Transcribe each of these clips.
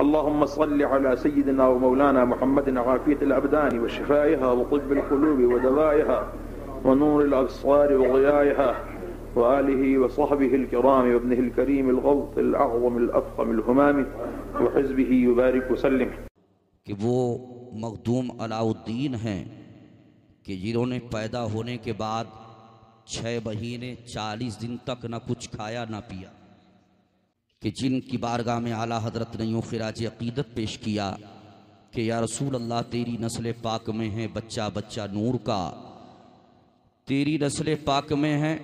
अल्लाहुम्मा सल्लि अला सय्यिदिना व मौलाना मुहम्मदिन आफियतिल अबदानि व शिफाइहा व क़ुब्बिल क़ुलूबि व दवाइहा व नूरिल अब्सारि व ग़ियाइहा व आलिहि व सहबिहिल किराम व इब्निहिल करीमिल ग़ौसिल अअज़मिल अफ़ख़मिल हुमामी व हिज़्बिही व बारिक व सल्लिम। कि वो मखदूम अलाउद्दीन हैं कि जिन्होंने पैदा होने के बाद 6 महीने 40 दिन तक न कुछ खाया न पिया, कि जिनकी बारगाह में आला हजरत ने यूँ खिराज अक़ीदत पेश किया कि या रसूल अल्लाह तेरी नस्ल पाक में है बच्चा बच्चा नूर का, तेरी नस्ल पाक में है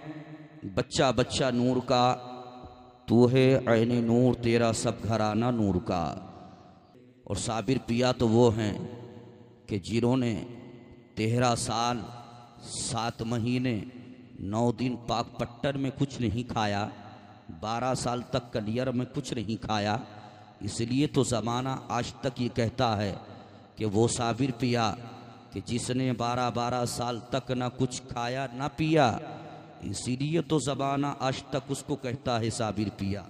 बच्चा बच्चा नूर का, तू है ऐने नूर तेरा सब घराना नूर का। और साबिर पिया तो वो हैं कि जिन्होंने 13 साल 7 महीने 9 दिन पाक पट्टन में कुछ नहीं खाया, 12 साल तक कलियर में कुछ नहीं खाया। इसलिए तो ज़माना आज तक ये कहता है कि वो साबिर पिया कि जिसने 12-12 साल तक ना कुछ खाया ना पिया, इसीलिए तो ज़माना आज तक उसको कहता है साबिर पिया।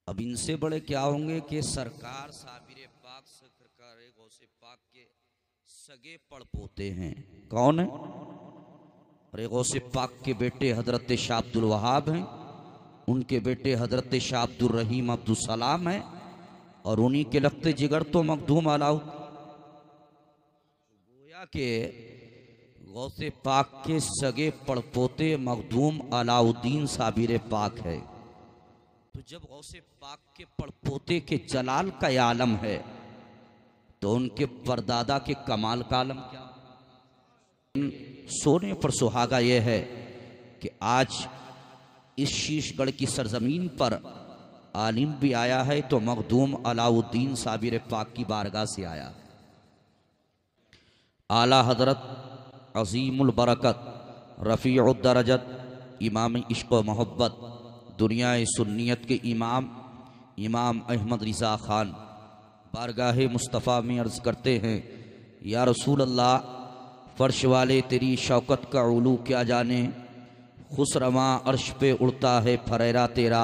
अब इनसे बड़े क्या होंगे कि सरकार साबिर पाक सरकार गौसे पाक के सगे पड़पोते हैं। कौन है? अरे गौसे पाक के बेटे हजरत शाह अब्दुल वहाब हैं, उनके बेटे हजरत शाह अब्दुल रहीम अब्दुल सलाम हैं, और उन्हीं के लगते जिगर तो मखदूम अलाउद्दीन। गोया के गौसे पाक के सगे पड़पोते मखदूम अलाउद्दीन साबिर पाक है। तो जब गौसे पाक के पड़पोते के जलाल का आलम है तो उनके परदादा के कमाल का आलम क्या? सोने पर सुहागा यह है कि आज इस शीशगढ़ की सरजमीन पर आलिम भी आया है तो मखदूम अलाउद्दीन साबिर पाक की बारगाह से आया। आला हजरत अजीमुल बरकत रफ़ीउद दरजत इमाम इश्क़ व मोहब्बत दुनिया सुन्नियत के इमाम अहमद रिज़ा ख़ान बारगाह मुस्तफ़ा में अर्ज़ करते हैं, या रसूल अल्लाह फ़र्श वाले तेरी शौकत का उलू क्या जाने, खुसरवा अर्श पे उड़ता है फरेरा तेरा,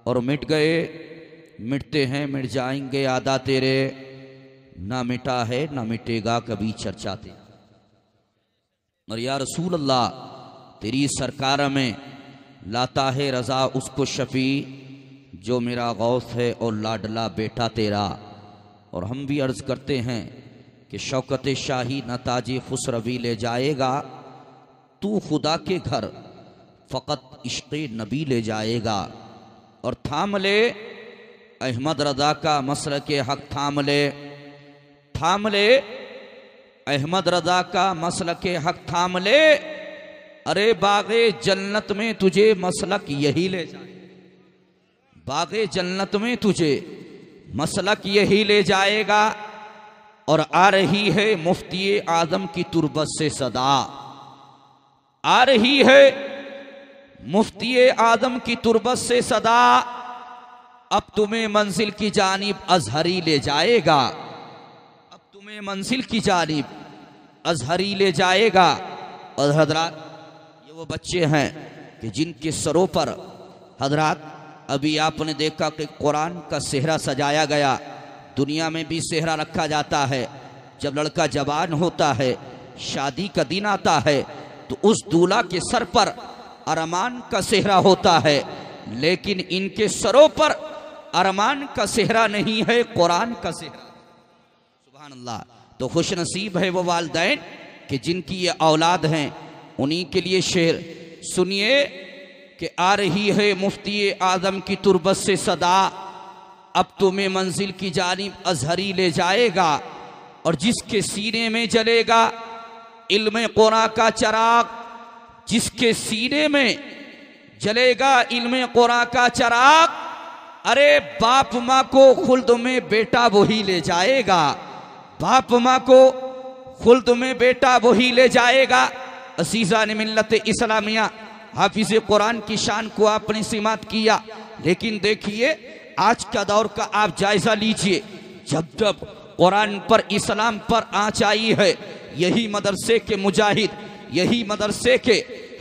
और मिट गए मिटते हैं मिट जाएंगे आदा तेरे, ना मिटा है ना मिटेगा कभी चर्चा तेरा। और या रसूल अल्लाह तेरी सरकार में लाता है रज़ा उसको शफ़ी जो मेरा गौस है और लाडला बेटा तेरा। और हम भी अर्ज़ करते हैं कि शौकत शाही न ताजे खुसरवी ले जाएगा, तू खुदा के घर फ़कत इश्क़े नबी ले जाएगा। और थाम ले अहमद रज़ा का मसलक हक़, थाम ले अहमद रज़ा का मसलक हक़ थाम ले, अरे बाग़े जन्नत में तुझे मसलक यही ले जाए, बाग़े जन्नत में तुझे मसलक यही ले जाएगा। और आ रही है मुफ्ती आज़म की तुरबत से सदा, आ रही है मुफ्ती आज़म की तुरबत से सदा, अब तुम्हें मंजिल की जानिब अजहरी ले जाएगा, अब तुम्हें मंजिल की जानिब अजहरी ले जाएगा। और हजरात ये वो बच्चे हैं कि जिनके सरों पर हजरात अभी आपने देखा कि कुरान का सेहरा सजाया गया। दुनिया में भी सेहरा रखा जाता है, जब लड़का जवान होता है शादी का दिन आता है तो उस दूल्हा के सर पर अरमान का सेहरा होता है, लेकिन इनके सरों पर अरमान का सेहरा नहीं है, कुरान का सेहरा। सुभान अल्लाह। तो खुश नसीब है वो वालिदैन कि जिनकी ये औलाद हैं। उन्हीं के लिए शेर सुनिए कि आ रही है मुफ्ती आज़म की तुरबत से सदा, अब तुम्हें मंजिल की जानिब अजहरी ले जाएगा। और जिसके सीने में जलेगा इल्म कुरान का चिराग, जिसके सीने में जलेगा इल्म कुरान का चिराग, अरे बाप माँ को खुल्द में बेटा वही ले जाएगा, बाप माँ को खुल्द में बेटा वही ले जाएगा। असीज़ा ने मिल्लत इस्लामिया हाफिज़ कुरान की शान को आपने सिमात किया, लेकिन देखिए आज का दौर का आप जायजा लीजिए। जब जब कुरान पर इस्लाम पर आँच आई है, यही मदरसे के मुजाहिद, यही मदरसे के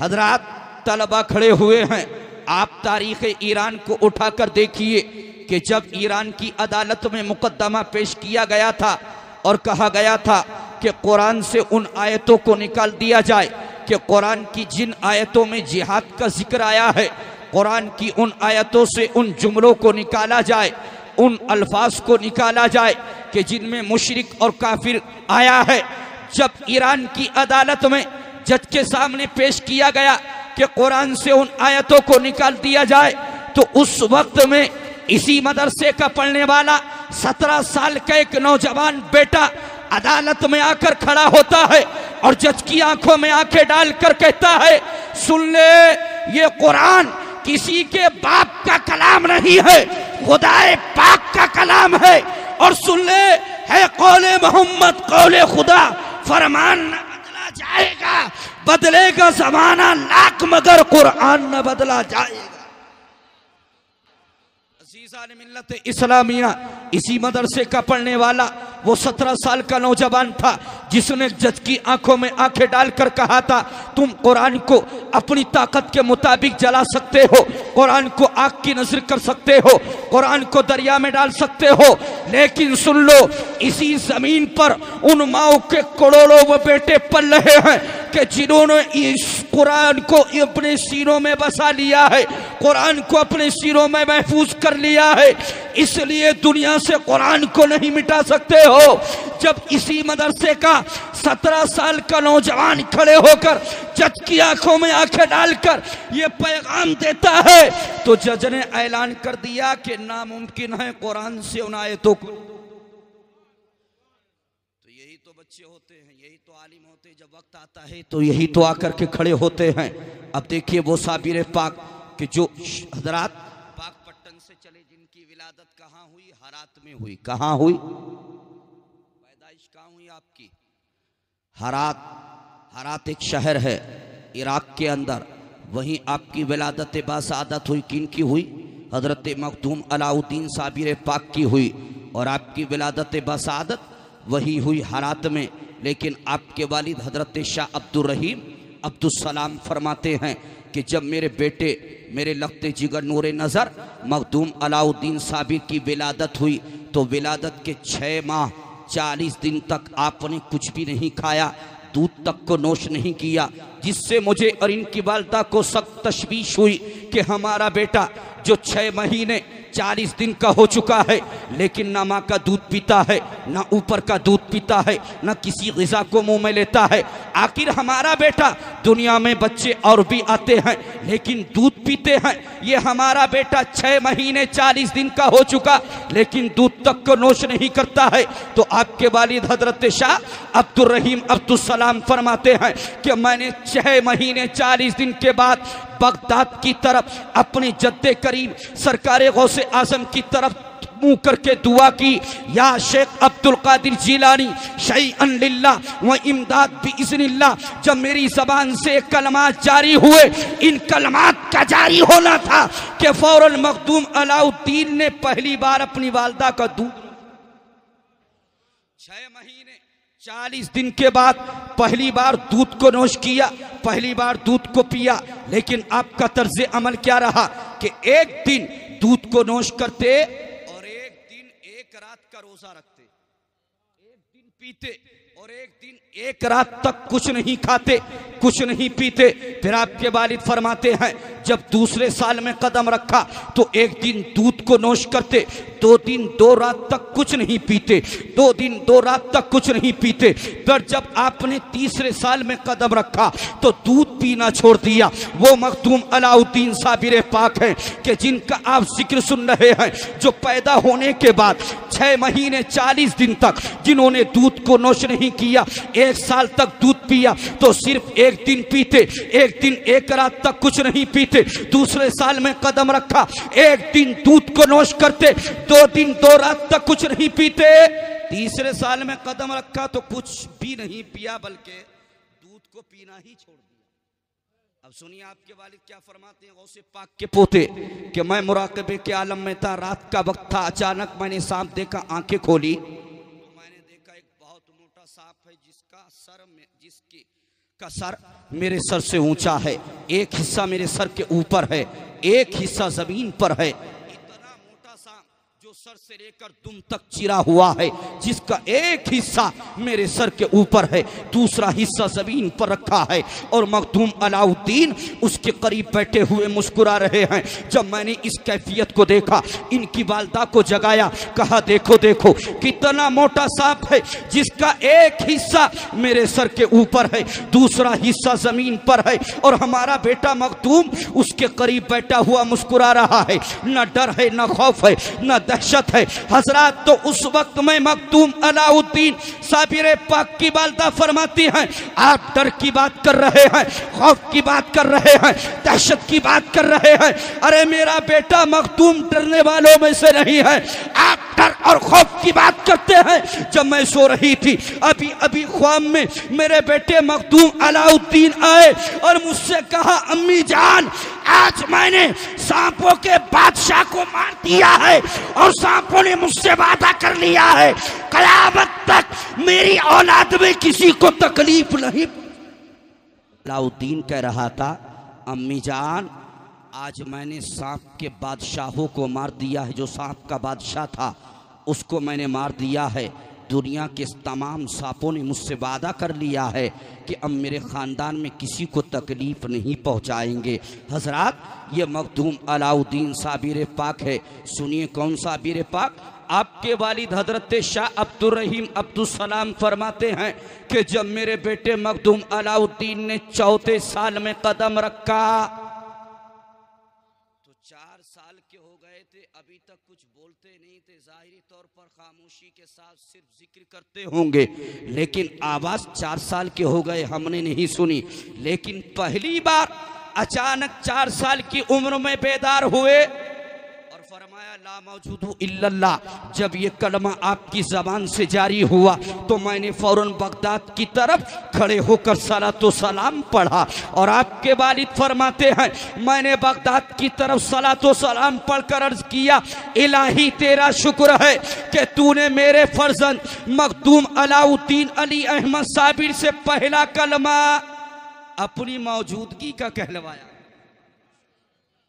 हजरात तलबा खड़े हुए हैं। आप तारीख़ ईरान को उठाकर देखिए कि जब ईरान की अदालत में मुकदमा पेश किया गया था और कहा गया था कि कुरान से उन आयतों को निकाल दिया जाए कि कुरान की जिन आयतों में जिहाद का जिक्र आया है, कुरान की उन आयतों से उन जुमलों को निकाला जाए, उन अल्फाज को निकाला जाए कि जिनमें मुशरिक और काफिर आया है। जब ईरान की अदालत में जज के सामने पेश किया गया कि कुरान से उन आयतों को निकाल दिया जाए, तो उस वक्त में इसी मदरसे का पढ़ने वाला 17 साल का एक नौजवान बेटा अदालत में आकर खड़ा होता है और जज की आंखों में आंखें डालकर कहता है, सुन ले, ये कुरान किसी के बाप का कलाम नहीं है, खुदाए पाक का कलाम है। और सुन ले, है कौले मोहम्मद कौले खुदा, फरमान न बदला जाएगा, बदलेगा जमाना लाख मगर कुरान न बदला जाएगा। अज़ीज़ान मिल्लत इस्लामिया, इसी मदरसे का पढ़ने वाला वो 17 साल का नौजवान था जिसने जज की आंखों में आंखें डालकर कहा था, तुम कुरान को अपनी ताकत के मुताबिक जला सकते हो, कुरान को आग की नजर कर सकते हो, कुरान को दरिया में डाल सकते हो, लेकिन सुन लो, इसी जमीन पर उन माओ के करोड़ों वो बेटे पल रहे हैं कि जिन्होंने इस कुरान को अपने सीनों में बसा लिया है, कुरान को अपने सीनों में महफूज कर लिया है, इसलिए दुनिया से कुरान को नहीं मिटा सकते हो। जब इसी मदरसे का 17 साल का नौजवान खड़े होकर जज की आंखों में आंखें डालकर ये पैगाम देता है, तो जज ने ऐलान कर दिया कि नामुमकिन है कुरान से उन आयतों को। तो यही तो बच्चे होते हैं, यही तो आलिम होते हैं, जब वक्त आता है तो यही तो आकर के खड़े होते हैं। अब देखिए वो साबिर पाक कि जो हजरात पाक पट्टन से चले, जिनकी विलादत कहाँ हुई? हरात में हुई। कहाँ हुई? पैदाइश कहाँ हुई आपकी? हरात। हरात एक शहर है इराक के अंदर, वहीं आपकी विलादत बासादत हुई। किन की हुई? हजरत मखदूम अलाउद्दीन साबिर पाक की हुई, और आपकी विलादत बासादत वही हुई हरात में। लेकिन आपके वालिद हजरत शाह अब्दुल रहीम अब्दुस्सलाम फरमाते हैं कि जब मेरे बेटे मेरे लख्ते जिगर नूरे नज़र मखदूम अलाउद्दीन साबिर की विलादत हुई, तो विलादत के 6 माह 40 दिन तक आपने कुछ भी नहीं खाया, दूध तक को नोश नहीं किया, जिससे मुझे और इनकी वालदा को सख्त तशवीश हुई कि हमारा बेटा जो 6 महीने 40 दिन का हो चुका है, लेकिन ना माँ का दूध पीता है, ना ऊपर का दूध पीता है, ना किसी ग़िज़ा को मुंह में लेता है। आखिर हमारा बेटा, दुनिया में बच्चे और भी आते हैं लेकिन दूध पीते हैं, ये हमारा बेटा 6 महीने 40 दिन का हो चुका लेकिन दूध तक को नोश नहीं करता है। तो आपके वालिद हजरत शाह अब्दुल रहीम अब्दुस्सलाम फरमाते हैं कि मैंने 6 महीने 40 दिन के बाद बगदाद की तरफ अपने जद्दे करीम सरकार गौसे आजम की तरफ मुंह करके दुआ की, या शेख अब्दुल कादिर जिलानी शैअन लिल्लाह व इमदाद बिइज़्निल्लाह। जब मेरी जबान से कलमात जारी हुए, इन कलमात का जारी होना था कि फौरन मखदूम अलाउद्दीन ने पहली बार अपनी वालदा का दूध 6 महीने 40 दिन के बाद पहली बार दूध को नोश किया, पहली बार दूध को पिया। लेकिन आपका तर्ज अमल क्या रहा कि एक दिन दूध को नोश करते और एक दिन एक रात का रोजा रखते, एक दिन पीते और एक दिन एक रात तक कुछ नहीं खाते, कुछ नहीं पीते। फिर आपके वालिद फरमाते हैं जब दूसरे साल में कदम रखा तो एक दिन दूध को नोश करते, 2 दिन 2 रात तक कुछ नहीं पीते, 2 दिन 2 रात तक कुछ नहीं पीते। फिर जब आपने तीसरे साल में कदम रखा तो दूध पीना छोड़ दिया। वो मखदूम अलाउद्दीन साबिर पाक हैं कि जिनका आप जिक्र सुन रहे हैं, जो पैदा होने के बाद 6 महीने 40 दिन तक जिन्होंने दूध को नोश नहीं किया, 1 साल तक दूध पिया तो सिर्फ एक दिन पीते, एक दिन एक रात तक कुछ नहीं पीते। दूसरे साल में कदम रखा, एक दिन दूध को नोश करते, 2 दिन 2 रात तक कुछ नहीं पीते। तीसरे साल में कदम रखा तो कुछ भी नहीं पिया बल्कि दूध को पीना ही छोड़ दिया। अब सुनिए आपके वालिद क्या फरमाते हैं गौसे पाक के पोते कि मैं मुराकबे के आलम में था, रात का वक्त था, अचानक मैंने सांप देखा, आंखें खोली तो मैंने देखा एक बहुत मोटा सांप है जिसका सर मेरे सर से ऊंचा है, एक हिस्सा मेरे सर के ऊपर है, एक हिस्सा जमीन पर है। इतना मोटा सांप जो सर से लेकर दुम तक चिरा हुआ है, जिसका एक हिस्सा मेरे सर के ऊपर है, दूसरा हिस्सा जमीन पर रखा है, और मखदूम अलाउद्दीन उसके करीब बैठे हुए मुस्कुरा रहे हैं। जब मैंने इस कैफियत को देखा, इनकी वालदा को जगाया, कहा देखो देखो कितना मोटा सांप है, जिसका एक हिस्सा मेरे सर के ऊपर है, दूसरा हिस्सा जमीन पर है, और हमारा बेटा मखदूम उसके करीब बैठा हुआ मुस्कुरा रहा है। न डर है, न खौफ है, न दहशत है। हजरात, तो उस वक्त में मखदूम अलाउद्दीन साबिर पाक की वालदा फरमाती हैं, आप डर की बात कर रहे हैं, खौफ की बात कर रहे हैं, दहशत की बात कर रहे हैं। अरे मेरा बेटा मखदूम डरने वालों में से नहीं है, आप डर और खौफ की बात करते हैं। जब मैं सो रही थी, अभी अभी ख्वाब में मेरे बेटे मखदूम अलाउद्दीन आए और मुझसे कहा, अम्मी जान, आज मैंने सांपों के बादशाह को मार दिया है और सांपों ने मुझसे वादा कर लिया है, कयामत तक मेरी औलाद में किसी को तकलीफ नहीं। अलाउद्दीन कह रहा था, अम्मी जान, आज मैंने सांप के बादशाहों को मार दिया है, जो सांप का बादशाह था उसको मैंने मार दिया है। दुनिया के तमाम सांपों ने मुझसे वादा कर लिया है कि अब मेरे ख़ानदान में किसी को तकलीफ़ नहीं पहुंचाएंगे। हजरात, ये मखदूम अलाउद्दीन साबिर पाक है। सुनिए कौन साबिर पाक? आपके वालिद हजरत शाह अब्दुर रहीम अब्दुल सलाम फरमाते हैं कि जब मेरे बेटे मखदूम अलाउद्दीन ने 34 साल में कदम रखा तो 4 साल के हो गए थे, अभी तक कुछ बोलते नहीं थे, जाहिरी तौर पर खामोशी के साथ सिर्फ जिक्र करते होंगे, लेकिन आवाज 4 साल के हो गए, हमने नहीं सुनी। लेकिन पहली बार अचानक 4 साल की उम्र में बेदार हुए और फरमाया, ला मौजूदु इल्लल्लाह। जब ये कलमा आपकी जबान से जारी हुआ तो मैंने फौरन बगदाद की तरफ खड़े होकर सलातो सलाम पढ़ा, और आपके वालिद फरमाते हैं, मैंने बगदाद की तरफ सलातो सलाम पढ़कर अर्ज किया, इलाही तेरा शुक्र है कि तूने मेरे फर्जंद मखदूम अलाउद्दीन अली अहमद साबिर से पहला कलमा अपनी मौजूदगी का कहलवाया।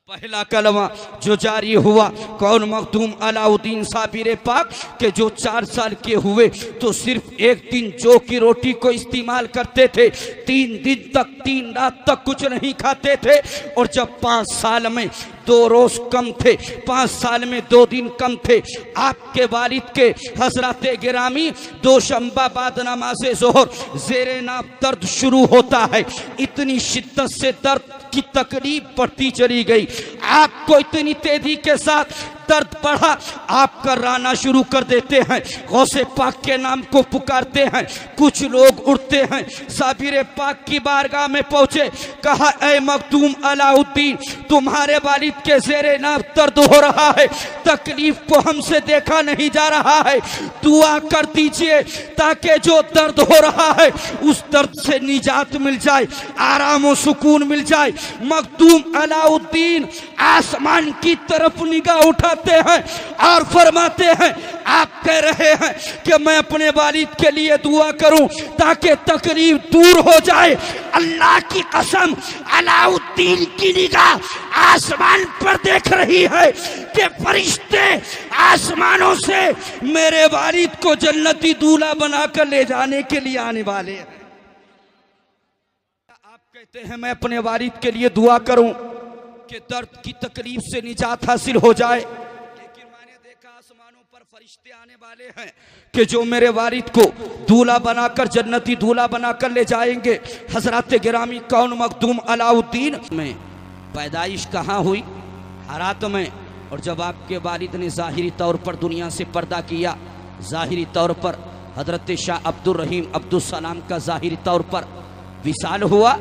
पहला कलमा जो जारी हुआ, कौन? मखदूम अलाउद्दीन साबिर पाक के जो 4 साल के हुए तो सिर्फ एक दिन जौ की रोटी को इस्तेमाल करते थे, 3 दिन तक 3 रात तक कुछ नहीं खाते थे, और जब 5 साल में 2 रोज कम थे, 5 साल में 2 दिन कम थे, आपके वालिद के हजरत गिरामी दोशंबा बाद नमाज़े ज़ोहर ज़ेरे नाप दर्द शुरू होता है। इतनी शिद्दत से दर्द की तकलीफ बढ़ती चली गई, आपको इतनी तेजी के साथ दर्द बढ़ा, आप कराना शुरू कर देते हैं, गौसे पाक के नाम को पुकारते हैं। कुछ लोग उठते हैं, साबिर पाक की बारगाह में पहुंचे, कहा, ऐ मखदूम अलाउद्दीन, तुम्हारे वालिद के ज़ेरे नाप दर्द हो रहा है, तकलीफ को हमसे देखा नहीं जा रहा है, दुआ कर दीजिए ताकि जो दर्द हो रहा है उस दर्द से निजात मिल जाए, आराम और सुकून मिल जाए। मखदूम अलाउद्दीन आसमान की तरफ निगाह उठाते हैं और फरमाते हैं, आप कह रहे हैं कि मैं अपने वालिद के लिए दुआ करूं ताकि तकलीफ दूर हो जाए। अल्लाह की कसम, अलाउद्दीन की निगाह आसमान पर देख रही है कि फरिश्ते आसमानों से मेरे वालिद को जन्नती दूल्हा बनाकर ले जाने के लिए आने वाले हैं। आप कहते हैं मैं अपने वालिद के लिए दुआ करूं कि दर्द की तकलीफ से निजात हासिल हो जाए, लेकिन मैंने देखा आसमानों पर फरिश्ते आने वाले हैं कि जो मेरे वालिद को दूल्हा बनाकर, जन्नती दूल्हा बनाकर ले जाएंगे। हजरत गिरामी कौन? मखदूम अलाउद्दीन। में पैदाइश कहाँ हुई? हरात में। और जब आपके वालिद ने ज़ाहिरी तौर पर दुनिया से पर्दा किया, ज़ाहिरी तौर पर हजरत शाह अब्दुर रहीम अब्दुल सलाम का ज़ाहिरी तौर पर विसाल हुआ,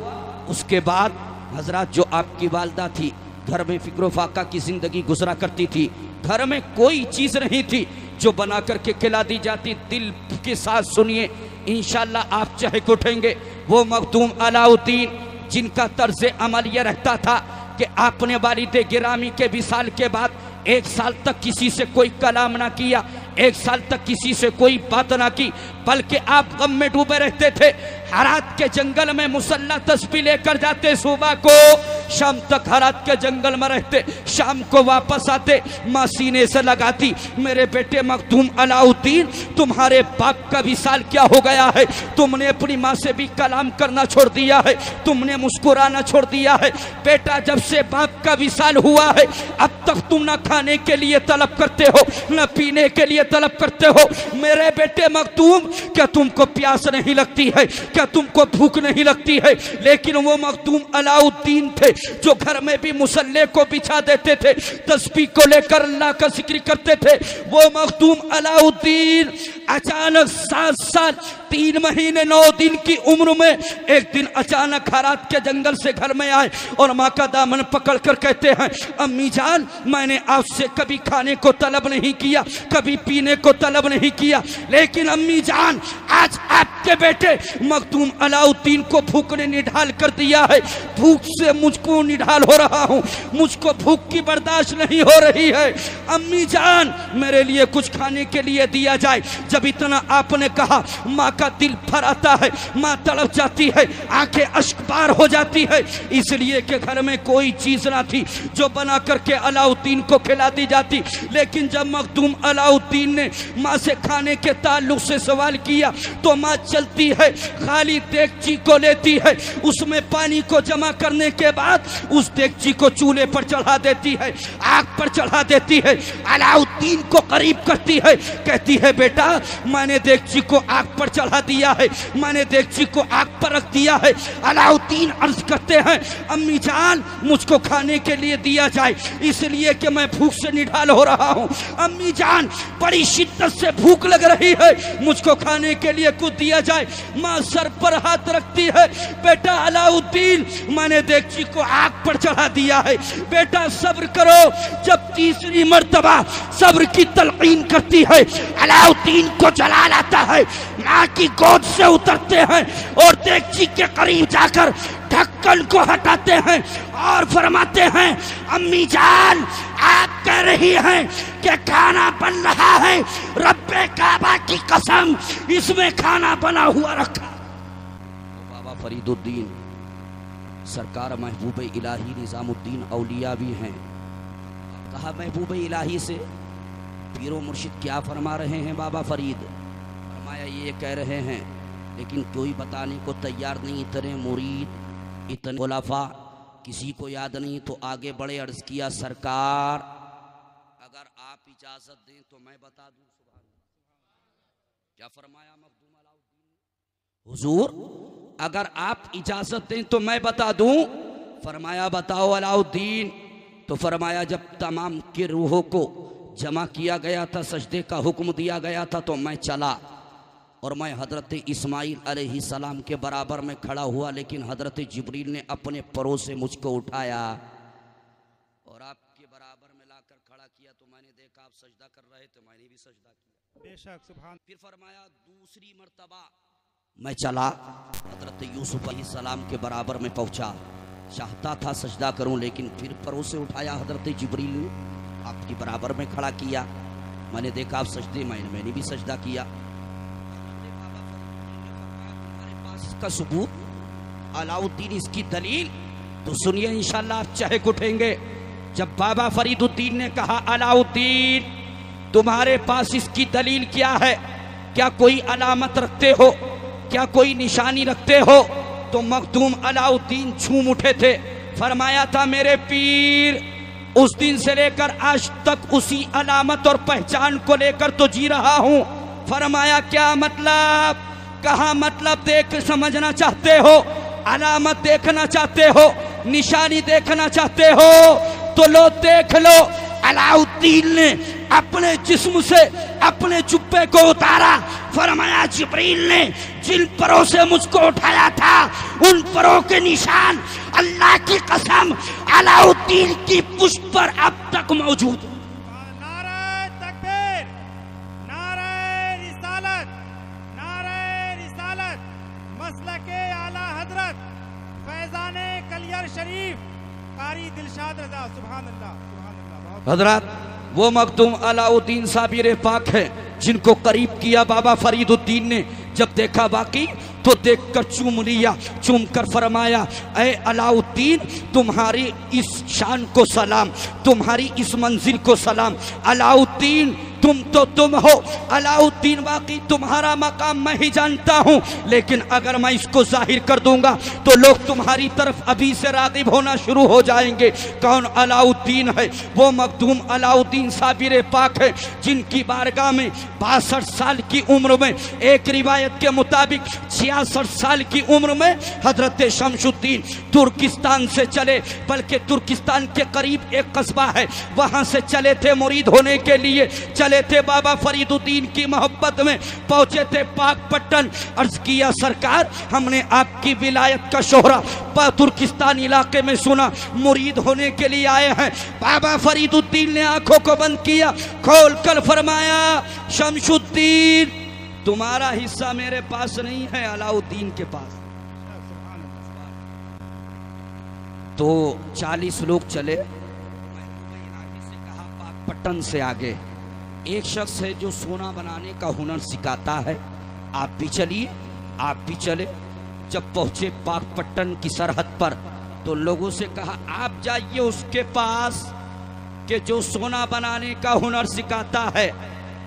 उसके बाद हजरत जो आपकी वालदा थी, घर में फिक्र फाका की ज़िंदगी गुजरा करती थी, घर में कोई चीज़ नहीं थी जो बना करके खिला दी जाती। दिल के साथ सुनिए, इंशाल्लाह आप चहक उठेंगे। वो मखदूम अलाउद्दीन जिनका तर्ज अमल यह रहता था कि आपने वालिद गिरामी के विसाल के बाद 1 साल तक किसी से कोई कलाम ना किया, 1 साल तक किसी से कोई बात ना की, बल्कि आप गम में डूबे रहते थे। हरात के जंगल में मुसल्ला तस्बीह लेकर जाते, सुबह को शाम तक हेरात के जंगल में रहते, शाम को वापस आते, माँ सीने से लगाती, मेरे बेटे मखदूम अलाउद्दीन तुम्हारे बाप का विसाल क्या हो गया है, तुमने अपनी माँ से भी कलाम करना छोड़ दिया है, तुमने मुस्कुराना छोड़ दिया है। बेटा जब से बाप का विसाल हुआ है अब तक तुम ना खाने के लिए तलब करते हो न पीने के लिए तलब करते हो। मेरे बेटे मखदूम क्या तुमको प्यास नहीं लगती है, क्या तुमको भूख नहीं लगती है? लेकिन वो मखदूम अलाउद्दीन थे जो घर में भी मुसल्ले को बिछा देते थे, तस्बीह को लेकर अल्लाह का जिक्र करते थे। वो मखदूम अलाउद्दीन अचानक 7 साल 3 महीने 9 दिन की उम्र में एक दिन अचानक हेरात के जंगल से घर में आए और माँ का दामन पकड़कर कहते हैं, अम्मी जान मैंने आपसे कभी खाने को तलब नहीं किया, कभी पीने को तलब नहीं किया, लेकिन अम्मी जान आज आपके बेटे मखदूम अलाउद्दीन को भूख ने निढाल कर दिया है, भूख से मुझको निढाल हो रहा हूँ, मुझको भूख की बर्दाश्त नहीं हो रही है। अम्मी जान मेरे लिए कुछ खाने के लिए दिया जाए। जब इतना आपने कहा माँ का दिल भर आता है, माँ तड़प जाती है, आंखें अश्कबार हो जाती है, इसलिए कि घर में कोई चीज ना थी जो बना करके अलाउद्दीन को खिला दी जाती। लेकिन जब मखदूम अलाउद्दीन ने माँ से खाने के ताल्लुक से सवाल किया तो माँ चलती है, खाली देगची को लेती है, उसमें पानी को जमा करने के बाद उस देगची को चूल्हे पर चढ़ा देती है, आग पर चढ़ा देती है, अलाउद्दीन को करीब करती है, कहती है बेटा मैंने देगची को आग पर चढ़ा दिया है, मैंने देगची को आग पर रख दिया है। अलाउद्दीन अर्ज करते हैं अम्मी जान मुझको खाने के लिए दिया जाए, इसलिए कि मैं भूख से निढाल हो रहा हूँ। अम्मी जान बड़ी शिद्दत से भूख लग रही है, मुझको खाने के लिए कुछ दिया जाए। माँ सर पर हाथ रखती है, बेटा अलाउद्दीन मैंने देगची को आग पर चढ़ा दिया है, बेटा सब्र करो। जब तीसरी मर्तबा सब्र की तलकीन करती है, अलाउद्दीन को जलाल आता है, माँ की गोद से उतरते हैं और देगची के करीब जाकर ढक्कन को हटाते हैं और फरमाते हैं अम्मी जान आप कह रही हैं कि खाना बन रहा है, रब्बे काबा की कसम इसमें खाना बना हुआ रखा। बाबा फरीदुद्दीन सरकार महबूब इलाही निजामुद्दीन औलिया भी हैं। कहा महबूब इलाही से पीरो मुर्शिद क्या फरमा रहे हैं बाबा फरीद? फरमाया ये कह रहे हैं लेकिन कोई बताने को तैयार नहीं, इतने मुरीद इतने खुलाफा किसी को याद नहीं। तो आगे बड़े अर्ज किया सरकार अगर आप इजाजत दें तो मैं बता दूं। क्या फरमाया मखदूम अलाउद्दीन? हुजूर अगर आप इजाजत दें तो मैं बता दूं। फरमाया बताओ अलाउद्दीन। तो फरमाया जब तमाम के रूहों को जमा किया गया था, सजदे का हुक्म दिया गया था, तो मैं चला और मैं हज़रत इस्माइल अलैहिस्सलाम के बराबर में खड़ा हुआ, लेकिन हज़रत जिब्रील ने अपने परों से मुझको उठाया और आपके बराबर में लाकर खड़ा किया। तो मैंने देखा आप सजदा कर रहे थे, मैंने भी सजदा किया। बेशक सुभान। फिर फरमाया दूसरी मर्तबा मैं चला, हज़रत यूसुफ अलैहिस्सलाम के बराबर में पहुंचा, चाहता था सजदा करूं, लेकिन फिर परों से उठाया हज़रत जिब्रील ने, आपके बराबर में खड़ा किया। मैंने देखा आप सजदे, मैंने भी सजदा किया। का सबूत अलाउद्दीन इसकी दलील तो सुनिए इंशाअल्लाह आप चहक उठेंगे। जब बाबा फरीदुद्दीन ने कहा अलाउद्दीन तुम्हारे पास इसकी दलील क्या है, क्या कोई अलामत रखते हो, क्या कोई निशानी रखते हो? तो मखदूम अलाउद्दीन झूम उठे थे, फरमाया था मेरे पीर उस दिन से लेकर आज तक उसी अलामत और पहचान को लेकर तो जी रहा हूं। फरमाया क्या मतलब? कहा मतलब देख समझना चाहते हो, अलामत देखना चाहते हो, निशानी देखना चाहते हो तो लो देख लो। अलाउद्दीन ने अपने जिस्म से अपने जुब्बे को उतारा, फरमाया जिब्रील ने जिन परों से मुझको उठाया था उन परों के निशान अल्लाह की कसम अलाउद्दीन की पुष्प पर अब तक मौजूद। हजरत वो मखदूम अलाउद्दीन साबिर पाक है जिनको करीब किया बाबा फरीदुद्दीन ने। जब देखा बाकी तो देखकर चूम लिया, चूम कर फरमाया, ऐ अलाउद्दीन तुम्हारी इस शान को सलाम, तुम्हारी इस मंजिल को सलाम। अलाउद्दीन तुम तो तुम हो, अलाउद्दीन वाकई तुम्हारा मकाम मैं ही जानता हूँ, लेकिन अगर मैं इसको जाहिर कर दूंगा तो लोग तुम्हारी तरफ अभी से रागिब होना शुरू हो जाएंगे। कौन अलाउद्दीन है? वो मखदूम अलाउद्दीन साबिर पाक है, जिनकी बारगाह में 62 साल की उम्र में, एक रिवायत के मुताबिक 66 साल की उम्र में हजरत शमशुद्दीन तुर्किस्तान से चले, बल्कि तुर्किस्तान के करीब एक कस्बा है, वहां से चले थे मुरीद होने के लिए, चले थे बाबा फरीदुद्दीन की मोहब्बत में, पहुंचे थे पाकपट्टन। अर्ज किया सरकार हमने आपकी विलायत का शोहरा तुर्किस्तान इलाके में सुना, मुरीद होने के लिए आए हैं। बाबा फरीदुद्दीन ने आंखों को बंद किया, खोल कर फरमाया, शमशुद्दीन तुम्हारा हिस्सा मेरे पास नहीं है, अलाउद्दीन के पास। तो 40 लोग चले, कहा पाकपट्टन से आगे एक शख्स है जो सोना बनाने का हुनर सिखाता है, आप भी चलिए। आप भी चले। जब पहुंचे पाकपट्टन की सरहद पर तो लोगों से कहा आप जाइए उसके पास कि जो सोना बनाने का हुनर सिखाता है।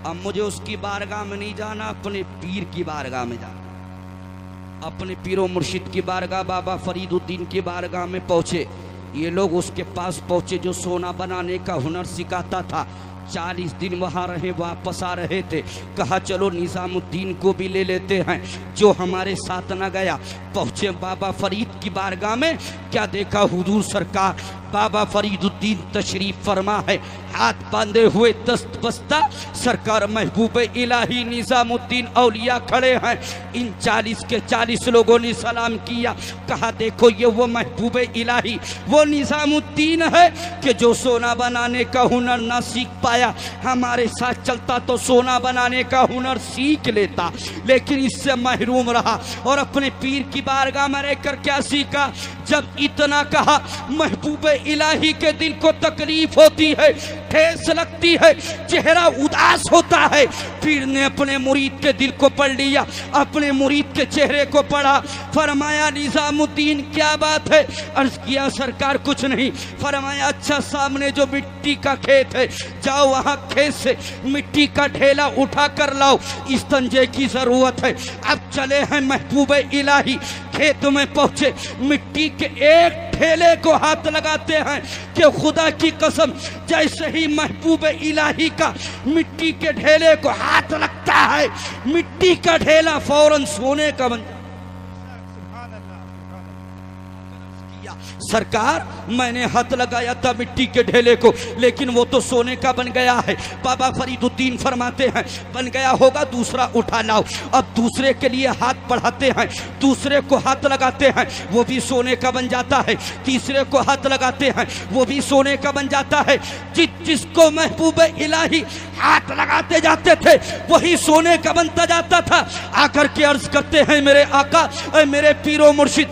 अब मुझे उसकी बारगाह में नहीं जाना, अपने पीर की बारगाह में जाना। अपने पीरो मुर्शिद की बारगाह बाबा फरीदुद्दीन की बारगाह में पहुंचे। ये लोग उसके पास पहुंचे जो सोना बनाने का हुनर सिखाता था। 40 दिन वहाँ रहे, वापस आ रहे थे। कहा चलो निज़ामुद्दीन को भी ले लेते हैं जो हमारे साथ न गया। पहुँचे बाबा फरीद की बारगाह में, क्या देखा हुजूर सरकार बाबा फरीदुद्दीन तशरीफ फरमा है, हाथ बांधे हुए दस्त बस्ता सरकार महबूब इलाही निज़ामुद्दीन औलिया खड़े हैं। इन 40 के 40 लोगों ने सलाम किया। कहा देखो ये वो महबूब इलाही, वो निज़ामुद्दीन है कि जो सोना बनाने का हुनर ना सीख पाया, हमारे साथ चलता तो सोना बनाने का हुनर सीख लेता, लेकिन इससे महरूम रहा। और अपने पीर की बारगाह में रहकर क्या सीखा? जब इतना कहा, महबूब इलाही के दिल को तकलीफ होती है, ठेस लगती है, चेहरा उदास होता है। पीर ने अपने मुरीद के दिल को पढ़ लिया, अपने मुरीद के चेहरे को पढ़ा। फरमाया निज़ामुद्दीन क्या बात है? अर्ज किया सरकार कुछ नहीं। फरमाया अच्छा सामने जो मिट्टी का खेत है, जाओ वहां खेत से मिट्टी का ढेला उठा कर लाओ, इस्तंजे की जरूरत है। अब चले हैं महबूब इलाही, खेत में पहुंचे, मिट्टी के एक ठेले को हाथ लगाते हैं कि खुदा की कसम जैसे ही महबूब इलाही का मिट्टी के ढेले को हाथ लगता है, मिट्टी का ढेला फौरन सोने का बन। सरकार मैंने हाथ लगाया था मिट्टी के ढेले को, लेकिन वो तो सोने का बन गया है। बाबा फरीदुद्दीन फरमाते हैं बन गया होगा, दूसरा उठा लाओ। अब दूसरे के लिए हाथ बढ़ाते हैं, दूसरे को हाथ लगाते हैं, वो भी सोने का बन जाता है। तीसरे को हाथ लगाते हैं, वो भी सोने का बन जाता है। जिसको महबूब इलाही हाथ लगाते जाते थे वही सोने का बनता जाता था। आकर के अर्ज करते हैं मेरे आका, मेरे पीरो मुर्शिद,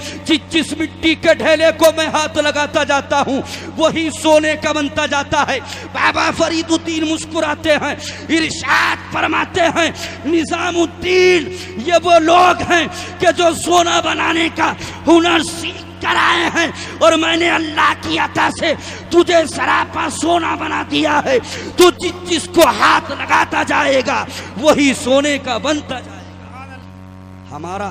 जिस मिट्टी के ढेले को मैं हाथ लगाता जाता हूं वही सोने का बनता जाता है। बाबा फरीदुद्दीन मुस्कुराते हैं, इरशाद फरमाते हैं निज़ामुद्दीन ये वो लोग हैं कि जो सोना बनाने का हुनर सीख कर आए हैं, और मैंने अल्लाह की अता से तुझे सरापा सोना बना दिया है। तू जिसको हाथ लगाता जाएगा वही सोने का बनता जाएगा। हमारा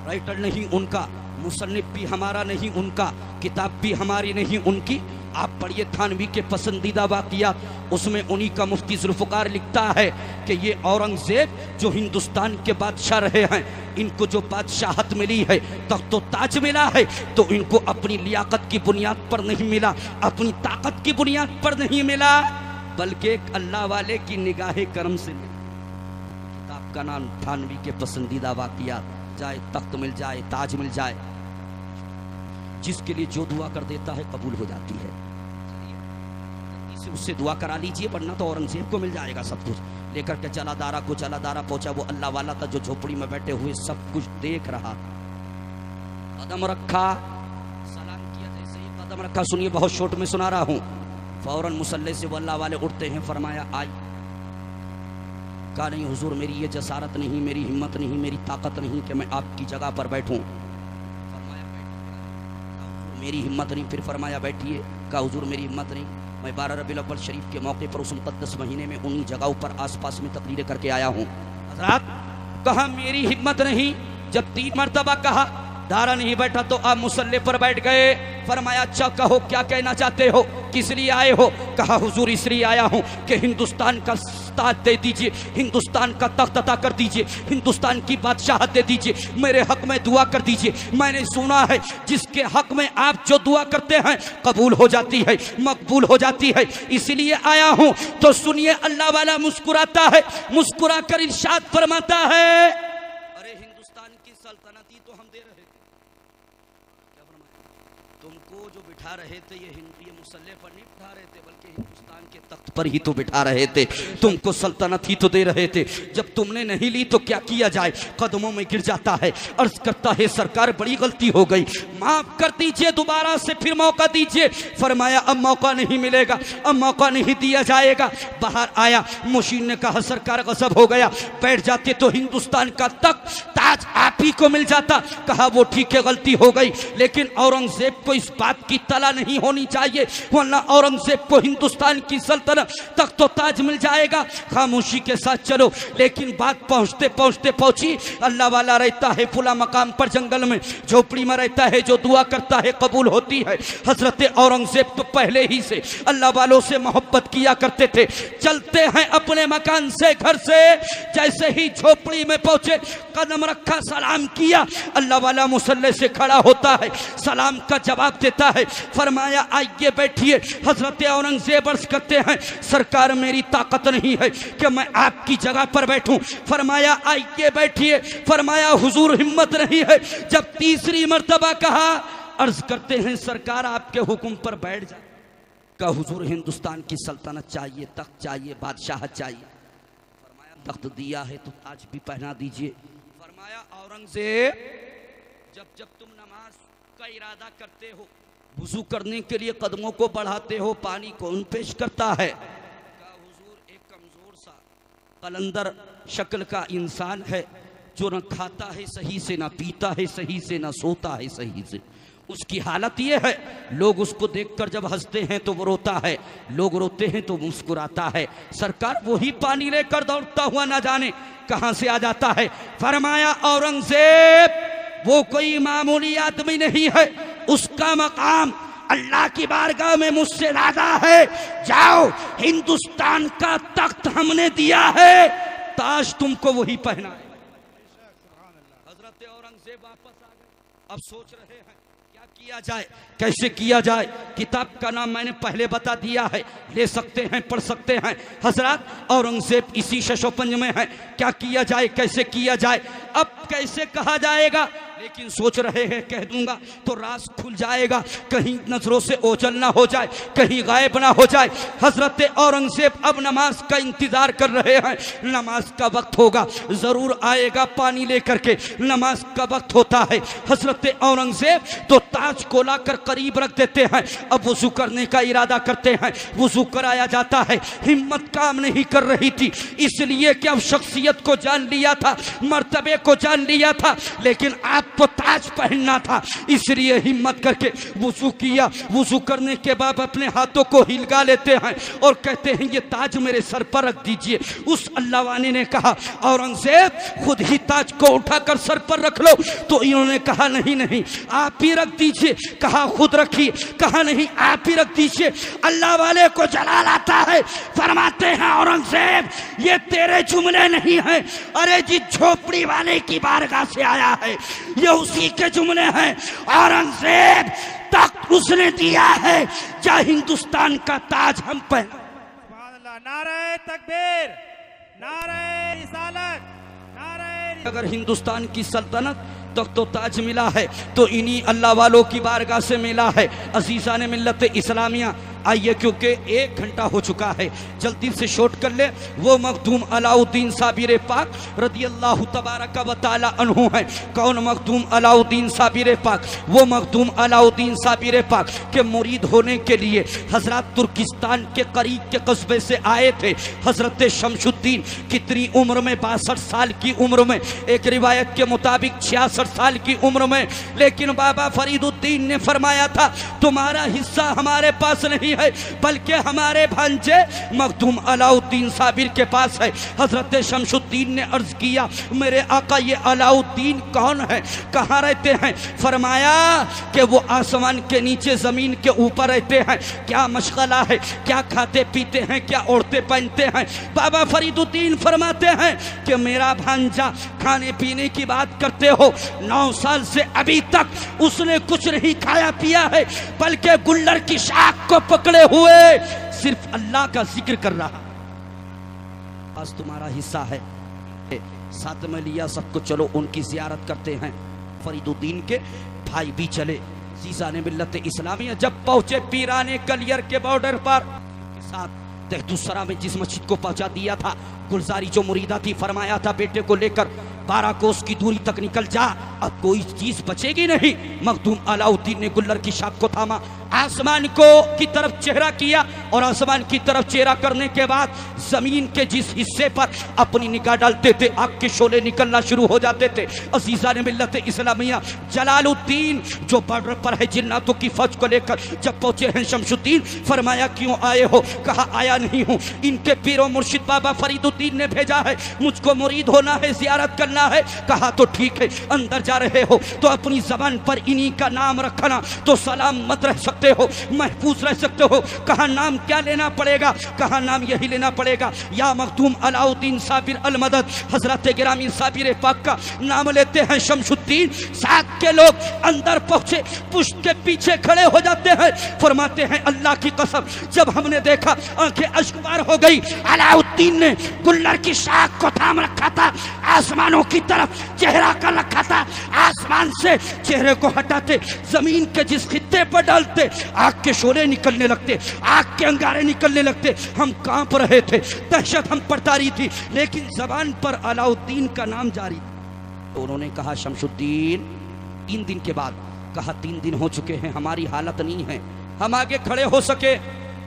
राइटर नहीं उनका, मुसन्निफ भी हमारा नहीं उनका, किताब भी हमारी नहीं उनकी। आप पढ़िए थानवी के पसंदीदा वाक़ियात, उसमें उन्हीं का मुफ्ती जुल्फ़िकार लिखता है कि ये औरंगज़ेब जो हिंदुस्तान के बादशाह रहे हैं, इनको जो बादशाहत मिली है, तख्तो ताज मिला है, तो इनको अपनी लियाकत की बुनियाद पर नहीं मिला, अपनी ताकत की बुनियाद पर नहीं मिला, बल्कि एक अल्लाह वाले की निगाहे करम से मिला। किताब का नाम थानवी के पसंदीदा वाक़ियात। चाहे तख्त मिल जाए, ताज मिल जाए, जिसके लिए जो दुआ कर देता है कबूल हो जाती है। उससे दुआ करा लीजिए, वरना तो औरंगजेब को मिल जाएगा सब कुछ। लेकर के चलादारा को चलादारा पहुंचा, वो अल्लाह वाला था जो झोपड़ी में बैठे हुए सब कुछ देख रहा था। कदम रखा, सलाम किया, जैसे ही कदम रखा, सुनिए बहुत शॉर्ट में सुना रहा हूं, फौरन मुसल्ले से वो अल्लाह वाले उठते हैं। फरमाया आई कहा नहीं हुजूर, मेरी ये जसारत नहीं, मेरी हिम्मत नहीं, मेरी ताकत नहीं कि मैं आपकी जगह पर बैठूं। फरमाया मेरी हिम्मत नहीं। फिर फरमाया बैठिए। कहा हुजूर मेरी हिम्मत नहीं, मैं 12 रबीउल अव्वल शरीफ के मौके पर उस मुक़द्दस महीने में उन्हीं जगहों पर आसपास में तकरीरें करके आया हूँ। हज़रात कहा मेरी हिम्मत नहीं। जब 3 मरतबा कहा, दारा नहीं बैठा तो आप मुसल्ले पर बैठ गए। फरमाया अच्छा कहो, क्या कहना चाहते हो, किस लिए आए हो? कहा हुजूर इसलिए आया हूँ कि हिंदुस्तान का ताज दे दीजिए, हिंदुस्तान का तख्त अता कर दीजिए, हिंदुस्तान की बादशाहत दे दीजिए, मेरे हक में दुआ कर दीजिए। मैंने सुना है जिसके हक में आप जो दुआ करते हैं कबूल हो जाती है, मकबूल हो जाती है, इसलिए आया हूँ। तो सुनिए, अल्लाह वाला मुस्कुराता है, मुस्कुरा कर इरशाद फरमाता है, अरे हिंदुस्तान की सल्तनत ही तो हम दे रहे, क्या फरमाया, तुमको जो बिठा रहे थे ये मुसल्ले पर नहीं बिठा रहे थे, बल्कि हिंदुस्तान के तख्त पर ही तो बिठा रहे थे, तुमको सल्तनत ही तो दे रहे थे। जब तुमने नहीं ली तो क्या किया जाए, कदमों में गिर जाता है, अर्ज करता है सरकार बड़ी गलती हो गई, माफ कर दीजिए, दोबारा से फिर मौका दीजिए। फरमाया अब मौका नहीं मिलेगा, अब मौका नहीं दिया जाएगा। बाहर आया, मुशीन ने कहा सरकार गजब हो गया, बैठ जाते तो हिंदुस्तान का तख्त ताज आप ही को मिल जाता। कहा वो ठीक है, गलती हो गई, लेकिन औरंगजेब को इस बात की तला नहीं होनी चाहिए, वरना औरंगजेब को हिंदुस्तान की सल्तनत तख्त तो ताज मिल जाएगा। खामोशी के साथ चलो। लेकिन बात पहुंचते पहुंचते पहुंची। अल्लाह वाला रहता है फुला मकाम पर, जंगल में झोपड़ी में रहता है, जो दुआ करता है कबूल होती है। हजरत औरंगजेब तो पहले ही से अल्लाह वालों से मोहब्बत किया करते थे। चलते हैं अपने मकान से, घर से, जैसे ही झोपड़ी में पहुंचे, कदम रखा, सलाम किया, अल्लाह वाला मुसल्ले से खड़ा होता है, सलाम का जवाब देता है। फरमाया आइए बैठिए। हजरत औरंगजेब अर्ज करते हैं सरकार मेरी ताकत नहीं है कि मैं आपकी जगह पर बैठूं। फरमाया आइए बैठिए। फरमाया हुजूर हिम्मत नहीं है। जब तीसरी मर्तबा कहा, अर्ज करते हैं सरकार आपके हुक्म पर बैठ जा। का हुजूर हिंदुस्तान की सल्तनत चाहिए, तख्त चाहिए, बादशाहत चाहिए। फरमाया तख्त दिया है तो ताज भी पहना दीजिए। फरमाया औरंगजेब जब जब तुम नमाज का इरादा करते हो, वुजू करने के लिए कदमों को बढ़ाते हो, पानी कौन पेश करता है? का हुजूर एक कमजोर सा कलंदर शक्ल का इंसान है, जो न खाता है सही से, न पीता है सही से, न सोता है सही से। उसकी हालत ये है, लोग उसको देखकर जब हंसते हैं तो वो रोता है, लोग रोते हैं तो मुस्कुराता है। सरकार वही पानी लेकर दौड़ता हुआ ना जाने कहां से आ जाता है। फरमाया औरंगजेब वो कोई मामूली आदमी नहीं है, उसका मकाम अल्लाह की बारगाह में मुझसे ज्यादा है। जाओ, हिंदुस्तान का तख्त हमने दिया है, ताज तुमको वही पहना है। हजरत औरंगजेब वापस आ गए। अब सोच रहे हैं क्या किया जाए, कैसे किया जाए। किताब का नाम मैंने पहले बता दिया है, ले सकते हैं, पढ़ सकते हैं। हजरत औरंगजेब इसी शशोपंज में है, क्या किया जाए, कैसे किया जाए। अब कैसे कहा जाएगा, लेकिन सोच रहे हैं कह दूंगा तो राज खुल जाएगा, कहीं नजरों से ओझल ना हो जाए, कहीं गायब ना हो जाए। हजरत औरंगजेब अब नमाज का इंतजार कर रहे हैं, नमाज का वक्त होगा, जरूर आएगा पानी लेकर के, नमाज का वक्त होता है। हजरत औरंगजेब तो ताज को लाकर करीब रख देते हैं। अब वुजू करने का इरादा करते हैं, वुजू कराया जाता है। हिम्मत काम नहीं कर रही थी, इसलिए कि अब शख्सियत को जान लिया था, मर्तबे को जान लिया था, लेकिन आपको ताज पहनना था, इसलिए हिम्मत करके वुजू किया। वुजू करने के बाद अपने हाथों को हिलगा लेते हैं और कहते हैं ये ताज मेरे सर पर रख दीजिए। उस अल्लाह वाले ने कहा औरंगजेब खुद ही ताज को उठाकर सर पर रख लो। तो इन्होंने कहा नहीं नहीं आप ही रख दीजिए। कहा खुद रखिए, कहा नहीं आप ही रख दीजिए। अल्लाह वाले को जलाल आता है, फरमाते हैं औरंगजेब ये तेरे जुमले नहीं है, अरे जिस झोपड़ी वाले की बारगाह से आया है ये उसी के जुमले हैं। औरंगजेब तख्त उसने दिया है, जा हिंदुस्तान का ताज हम पहना। नारे तकबीर, नारे रिसालत, नारे। अगर हिंदुस्तान की सल्तनत तख्त तो ताज मिला है तो इन्हीं अल्लाह वालों की बारगाह से मिला है। अजीज़ान मिल्लत इस्लामिया, आइए, क्योंकि 1 घंटा हो चुका है, जल्दी से शॉर्ट कर ले। वो मखदूम अलाउद्दीन साबिर पाक रदियल्लाहु तबारक व तआला अन्हु हैं। कौन मखदूम अलाउद्दीन साबिर पाक? वो मखदूम अलाउद्दीन साबिर पाक के मुरीद होने के लिए हजरत तुर्किस्तान के करीब के कस्बे से आए थे। हजरत शमशुद्दीन कितनी उम्र में? 62 साल की उम्र में, एक रिवायत के मुताबिक 66 साल की उम्र में। लेकिन बाबा फरीदुद्दीन ने फरमाया था, तुम्हारा हिस्सा हमारे पास नहीं है, बल्कि हमारे भांजे मखदूम अलाउद्दीन साबिर के पास है। हजरत शमशुद्दीन ने अर्ज किया, मेरे आका ये अलाउद्दीन कौन है, कहाँ रहते हैं? फरमाया कि वो आसमान के नीचे जमीन के ऊपर रहते हैं। क्या मशगला है, क्या खाते पीते हैं, क्या ओढ़ते पहनते हैं? बाबा फरीदुद्दीन फरमाते हैं कि मेरा भांजा, खाने पीने की बात करते हो, 9 साल से अभी तक उसने कुछ नहीं खाया पिया है, बल्कि गुल्लर की शाख को पकड़े हुए सिर्फ अल्लाह का जिक्र कर रहा। आज तुम्हारा हिस्सा है, साथ में लिया सबको, चलो उनकी जियारत करते हैं। फरीदुद्दीन के भाई भी चले। जीज़ाने मिल्लत इस्लामिया जब पहुंचे पीराने कलियर के बॉर्डर पर, साथ तेहतुसरा में जिस मस्जिद को पहुंचा दिया था, गुलजारी जो मुरीदा थी, फरमाया था बेटे को लेकर 12 कोस की दूरी तक निकल जा, अब कोई चीज बचेगी नहीं। मखदूम अलाउद्दीन ने गुल्लर की शाख को थामा, आसमान को की तरफ चेहरा किया, और आसमान की तरफ चेहरा करने के बाद जमीन के जिस हिस्से पर अपनी निगाह डालते थे, आग के शोले निकलना शुरू हो जाते थे। अज़ीज़ाने मिल्लत इस्लामिया, जलालुद्दीन जो बॉर्डर पर है जिन्नातों की फौज को लेकर जब पहुंचे हैं शमशुद्दीन, फरमाया क्यों आए हो? कहा आया नहीं हूं, इनके पीरो मुर्शिद बाबा फरीदुद्दीन ने भेजा है, मुझको मुरीद होना है, जियारत करना है। कहा तो ठीक है, अंदर जा रहे हो तो अपनी जबान पर इन्हीं का नाम रखना, तो सलामत रह सकते हो, महफूज रह सकते हो। कहा नाम क्या लेना पड़ेगा? कहा नाम यही लेना पड़ेगा, या मखदूम अलाउद्दीन साबिर अल मदद। हजरत गिरामी साबिर पाक का नाम लेते हैं शमशुद्दीन। साथ के लोग अंदर पहुंचे, पुष्ट के पीछे खड़े हो जाते हैं, फरमाते हैं अल्लाह की कसम, जब हमने देखा आंखें अश्कबार हो गई। अलाउद्दीन ने गुल्लर की शाख को थाम रखा था, आसमानों की तरफ चेहरा कर रखा था, आसमान से चेहरे को हटाते जमीन के जिस खित्ते पर डालते, आग के शोले निकलने लगते, आग के अंगारे निकलने लगते। हम कांप रहे थे, दहशत हम पर तारी थी, लेकिन जबान पर अलाउद्दीन का नाम जारी। तो उन्होंने कहा शमशुद्दीन 3 दिन के बाद, कहा 3 दिन हो चुके हैं, हमारी हालत नहीं है हम आगे खड़े हो सके,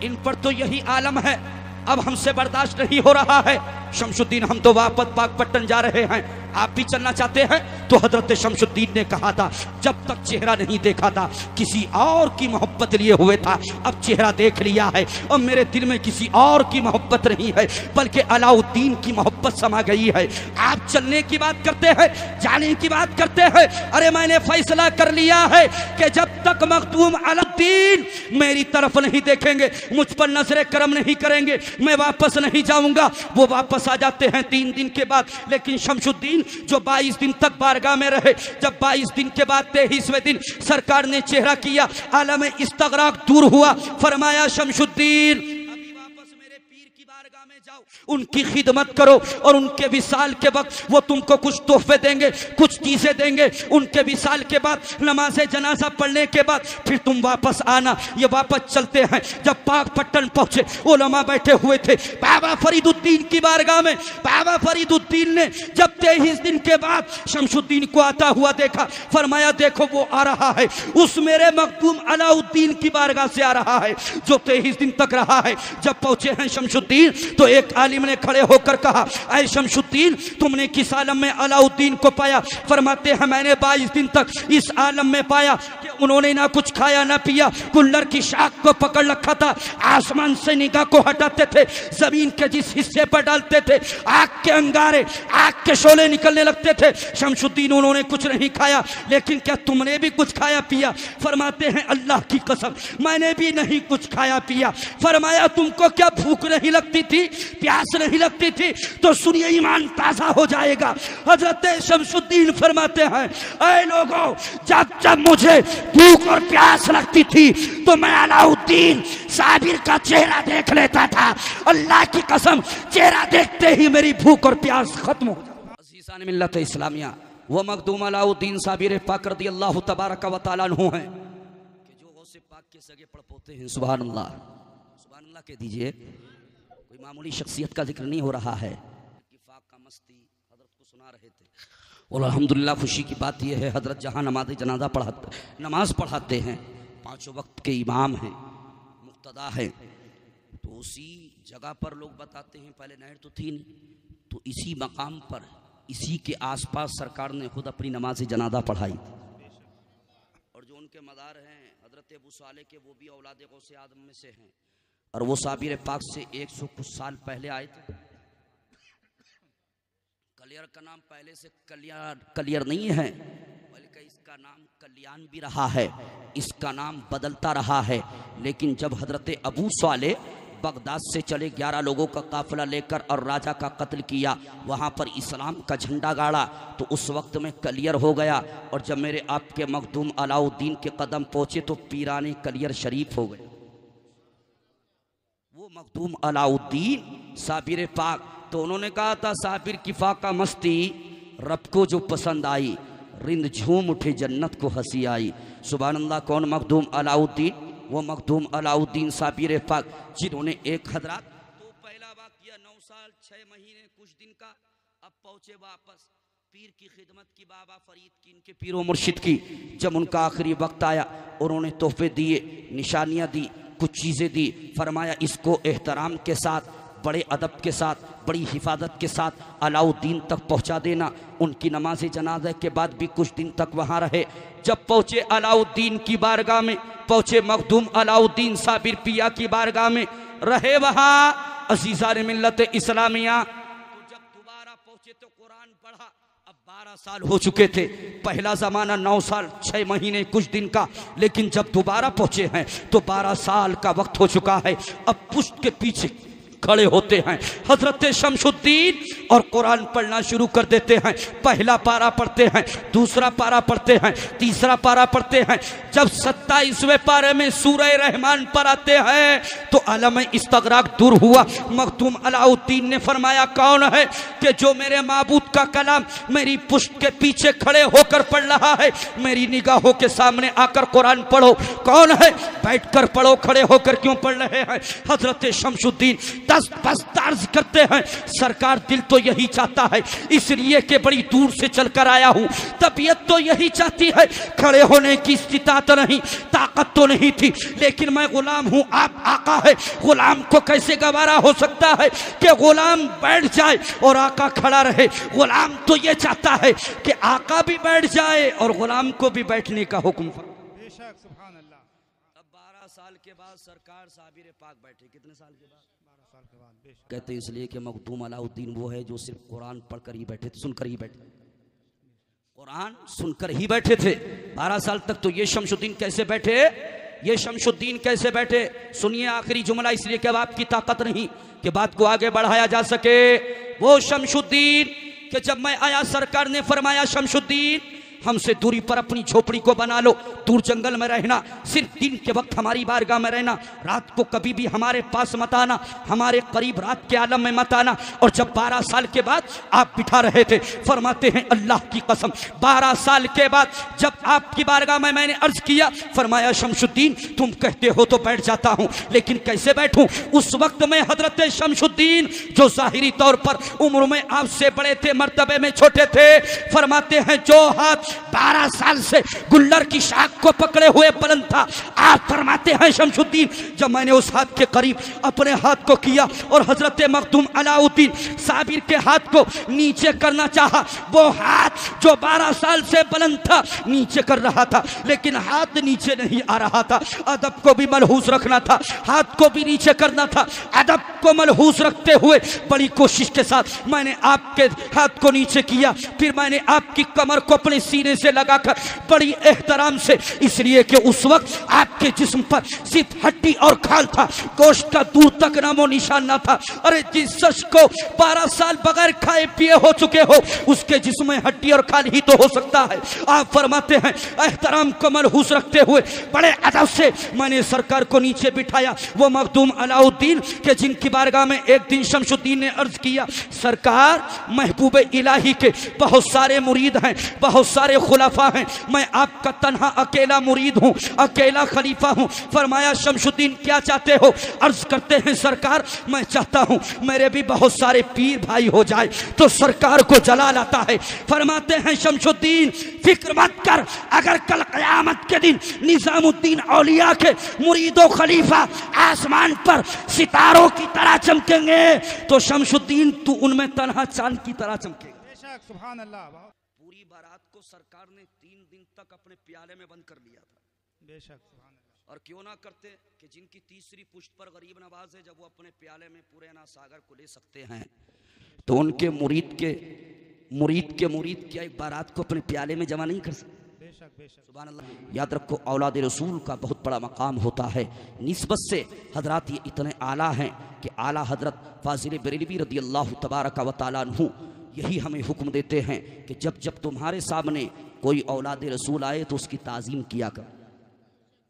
इन पर तो यही आलम है, अब हमसे बर्दाश्त नहीं हो रहा है। शमशुद्दीन हम तो वापस पाकपट्टन जा रहे हैं, आप भी चलना चाहते हैं? तो हजरत शमशुद्दीन ने कहा था, जब तक चेहरा नहीं देखा था किसी और की मोहब्बत लिए हुए था, अब चेहरा देख लिया है और मेरे दिल में किसी और की मोहब्बत नहीं है, बल्कि अलाउद्दीन की मोहब्बत समा गई है। आप चलने की बात करते हैं, जाने की बात करते हैं, अरे मैंने फैसला कर लिया है कि जब तक मखदूम अलाउद्दीन मेरी तरफ नहीं देखेंगे, मुझ पर नजर करम नहीं करेंगे, मैं वापस नहीं जाऊंगा। वो वापस आ जाते हैं 3 दिन के बाद। लेकिन शमशुद्दीन जो 22 दिन तक बारगाह में रहे, जब 22 दिन के बाद 23वें दिन सरकार ने चेहरा किया, आलम इस्तगराक दूर हुआ, फरमाया शमशुद्दीन अभी वापस मेरे पीर की बारगाह में जाओ, उनकी खिदमत करो, और उनके विसाल के वक्त वो तुमको कुछ तोहफे देंगे, कुछ चीजें देंगे। उनके विसाल के बाद नमाज जनाजा पढ़ने के बाद फिर तुम वापस आना। ये वापस चलते हैं। जब पाकपट्टन पहुंचे, उलमा बैठे हुए थे बाबा फरीदुद्दीन की बारगाह में। बाबा फरीदुद्दीन ने जब 23 दिन के बाद शमशुद्दीन को आता हुआ देखा, फरमाया देखो वो आ रहा है, उस मेरे मखदूम अलाउद्दीन की बारगाह से आ रहा है जो 23 दिन तक रहा है। जब पहुंचे हैं शमशुद्दीन, तो एक आलिम ने खड़े होकर कहा, ऐ शमशुद्दीन तुमने किस आलम में अलाउद्दीन को पाया? फरमाते हैं मैंने 22 दिन तक इस आलम में पाया कि उन्होंने ना कुछ खाया ना पिया, गुल्लर की शाख को पकड़ रखा था, आसमान से निगाह को हटाते थे, जमीन के जिस हिस्से पर डालते थे आग के अंगारे, आग के शोले निकलने लगते थे। शमशुद्दीन उन्होंने कुछ नहीं खाया, लेकिन क्या तुमने भी कुछ खाया पिया? फरमाते हैं अल्लाह की कसम मैंने भी नहीं कुछ खाया पिया। फरमाया तुमको क्या भूख नहीं लगती थी, प्यास नहीं लगती थी? तो सुनिए ईमान ताजा हो जाएगा। हजरत शमशुद्दीन फरमाते हैं, ऐ लोगों, जब जब मुझे भूख और प्यास लगती थी तो मैं अलाउद्दीन साबिर का चेहरा देख लेता था। अल्लाह की कसम चेहरा देखते ही मेरी भूख और प्यास खत्म हो जाती। अज़ीज़ान मिल्लत इस्लामिया, वो मखदूम अलाउद्दीन साबिर पाक रदियल्लाहु तबारक व तआला अन्हु हैं कि जो गौसे पाक के सगे पड़पोते हैं। सुभान अल्लाह। अल्लाह कह दीजिए, कोई मामूली शख्सियत का जिक्र नहीं हो रहा है। इत्तिफाक का मस्ती हजरत को सुना रहे थे। और अल्हम्दुलिल्लाह खुशी की बात यह है, हजरत जहाँ नमाज पढ़ाते हैं, 5 वक्त के इमाम हैं, मुक्तदा है, तो उसी जगह पर लोग बताते हैं पहले नहर तो थी नहीं, तो इसी मकाम पर इसी के आसपास सरकार ने खुद अपनी नमाज जनाजा पढ़ाई। और जो उनके मदार हैं हजरत अबू साले के, वो भी औलाद गौसे आदम में से हैं, और वो साबिर पाक से 100 कुछ साल पहले आए थे। कलियर का नाम पहले से कलियर नहीं है, बल्कि इसका नाम कल्याण भी रहा है, इसका नाम बदलता रहा है। लेकिन जब हजरत अबू साले बगदाद से चले 11 लोगों का काफिला लेकर और राजा का कत्ल किया, वहाँ पर इस्लाम का झंडा गाड़ा, तो उस वक्त में कलियर हो गया। और जब मेरे आपके मखदूम अलाउद्दीन के कदम पहुँचे तो पीराने कलियर शरीफ हो गए। वो मखदूम अलाउद्दीन साबिर पाक, तो उन्होंने कहा था साबिर की फाका मस्ती रब को जो पसंद आई, रिंद झूम उठे जन्नत को हंसी आई। सुभान अल्लाह। कौन मखदूम अलाउद्दीन? वो मखदूम अलाउद्दीन साबिर पाक, जिन्होंने एक हजरात तो पहला वाक़या 9 साल 6 महीने कुछ दिन का, अब पहुँचे वापस पीर की खिदमत की, बाबा फरीद की, इनके पीरो मुर्शिद की। जब उनका आखिरी वक्त आया, उन्होंने तोहफे दिए, निशानियाँ दी, कुछ चीज़ें दी, फरमाया इसको एहतराम के साथ, बड़े अदब के साथ, बड़ी हिफाजत के साथ अलाउद्दीन तक पहुंचा देना। उनकी नमाज जनाजा के बाद भी कुछ दिन तक वहां रहे। जब पहुंचे अलाउद्दीन की बारगाह में, पहुंचे मखदूम अलाउद्दीन साबिर पिया की बारगाह में, रहे वहां अजीज़ान मिल्लत इस्लामिया। तो जब दोबारा पहुंचे तो कुरान पढ़ा। अब 12 साल हो चुके थे, पहला ज़माना 9 साल 6 महीने कुछ दिन का, लेकिन जब दोबारा पहुंचे हैं तो 12 साल का वक्त हो चुका है। अब पुष्ट के पीछे खड़े होते हैं हजरत शमशुद्दीन और कुरान पढ़ना शुरू कर देते हैं। पहला पारा पढ़ते हैं, दूसरा पारा पढ़ते हैं, तीसरा पारा पढ़ते हैं। जब 27वें पारे में सूरह रहमान पर आते हैं तो आलम इस्तगराक दूर हुआ। मखदूम अलाउद्दीन ने फरमाया, कौन है कि जो मेरे माबूद का कलाम मेरी पुष्ट के पीछे खड़े होकर पढ़ रहा है? मेरी निगाहों के सामने आकर कुरान पढ़ो। कौन है? बैठकर पढ़ो, खड़े होकर क्यों पढ़ रहे हैं? हजरत शमशुद्दीन दस्त करते हैं, सरकार दिल तो यही चाहता है, इसलिए कि बड़ी दूर से चलकर आया हूं, तबीयत तो यही चाहती है, खड़े होने की इस्तिताअत नहीं, ताकत तो नहीं थी, लेकिन मैं गुलाम हूं, आप आका है। गुलाम को कैसे गवारा हो सकता है कि गुलाम बैठ जाए और आका खड़ा रहे? गुलाम तो ये चाहता है कि आका भी बैठ जाए और गुलाम को भी बैठने का हुक्म। बेशक, सुभान अल्लाह। अब 12 साल के बाद सरकार साबिर पाक बैठे। कितने साल के बाद? 12 साल के बाद। बेशक। कहते हैं इसलिए कि मखदूम अलाउद्दीन वो है जो सिर्फ कुरान पढ़कर ही बैठे थे, सुनकर ही बैठे, कुरान सुनकर ही बैठे थे। 12 साल तक तो ये शमशुद्दीन कैसे बैठे? ये शमशुद्दीन कैसे बैठे? सुनिए आखिरी जुमला, इसलिए कि अब आपकी ताकत नहीं कि बात को आगे बढ़ाया जा सके। वो शमशुद्दीन कि जब मैं आया सरकार ने फरमाया, शमशुद्दीन हमसे दूरी पर अपनी झोपड़ी को बना लो, दूर जंगल में रहना, सिर्फ दिन के वक्त हमारी बारगाह में रहना, रात को कभी भी हमारे पास मत आना, हमारे करीब रात के आलम में मत आना। और जब 12 साल के बाद आप बिठा रहे थे, फरमाते हैं अल्लाह की कसम 12 साल के बाद जब आपकी बारगाह में मैंने अर्ज किया, फरमाया शमशुद्दीन तुम कहते हो तो बैठ जाता हूं, लेकिन कैसे बैठूं? उस वक्त में हजरत शमशुद्दीन जो जाहिरी तौर पर उम्र में आपसे बड़े थे, मर्तबे में छोटे थे, फरमाते हैं जो हाथ 12 साल से गुल्लर की शाख को पकड़े हुए बुलंद था, आप फरमाते हैं शमशुद्दीन जब मैंने उस हाथ के करीब अपने हाथ को किया और हजरत मखदूम अलाउद्दीन साबिर के हाथ को नीचे करना चाहा, वो हाथ जो 12 साल से बुलंद था नीचे कर रहा था, लेकिन हाथ नीचे नहीं आ रहा था। अदब को भी मलहूस रखना था, हाथ को भी नीचे करना था। अदब को मलहूस रखते हुए बड़ी कोशिश के साथ मैंने आपके हाथ को नीचे किया, फिर मैंने आपकी कमर को अपने सीने से लगाकर बड़ी एहतराम से, इसलिए कि उस वक्त आपके जिस्म पर सिर्फ हड्डी और खाल था, गोश्त का दूर तक नामो निशान ना था। अरे जिस शख्स को 12 साल बगैर खाए पिए हो चुके हो, उसके जिस्म में हड्डी और खाल ही तो हो सकता है। आप फरमाते हैं एहतराम को मलहूस रखते हुए बड़े अदब से मैंने सरकार को नीचे बिठाया। वो मखदूम अलाउद्दीन के जिनकी बारगाह में एक दिन शमशुद्दीन ने अर्ज किया, सरकार महबूब इलाही के बहुत सारे मुरीद हैं, बहुत सारे सारे खुलाफा हैं, मैं आपका तन्हा अकेला मुरीद हूँ, अकेला खलीफा हूँ। फरमाया शमशुद्दीन क्या चाहते हो? अर्ज करते हैं सरकार मैं चाहता हूँ मेरे भी बहुत सारे पीर भाई हो जाए। तो सरकार को जलाल आता है। फरमाते हैं शमशुद्दीन फिक्र मत कर, अगर कल क़यामत के दिन निज़ामुद्दीन औलिया के मुरीदो खलीफा आसमान पर सितारों की तरह चमकेंगे तो शमशुद्दीन तू उनमें तन्हा चांद की तरह चमकेगा। बेशक सुभान अल्लाह। पूरी बारात को सरकार ने 3 दिन तक अपने प्याले में बंद कर लिया था। बेशक सुभान अल्लाह। और क्यों ना करते कि जिनकी तीसरी पुश्त पर गरीब नवाज है, जब वो अपने प्याले में पूरे ना सागर को ले सकते हैं तो उनके मुरीद क्या एक बारात को अपने प्याले में जमा नहीं कर सकते? बेशक बेशक सुभान अल्लाह। याद रखो औलाद रसूल का बहुत बड़ा मकाम होता है। निस्बत से हजरात ये इतने आला हैं कि आला हजरत फाजिल बरेलवी रदी अल्लाह तबारक व तआला अन्हु यही हमें हुक्म देते हैं कि जब जब तुम्हारे सामने कोई औलाद रसूल आए तो उसकी ताज़ीम किया करो।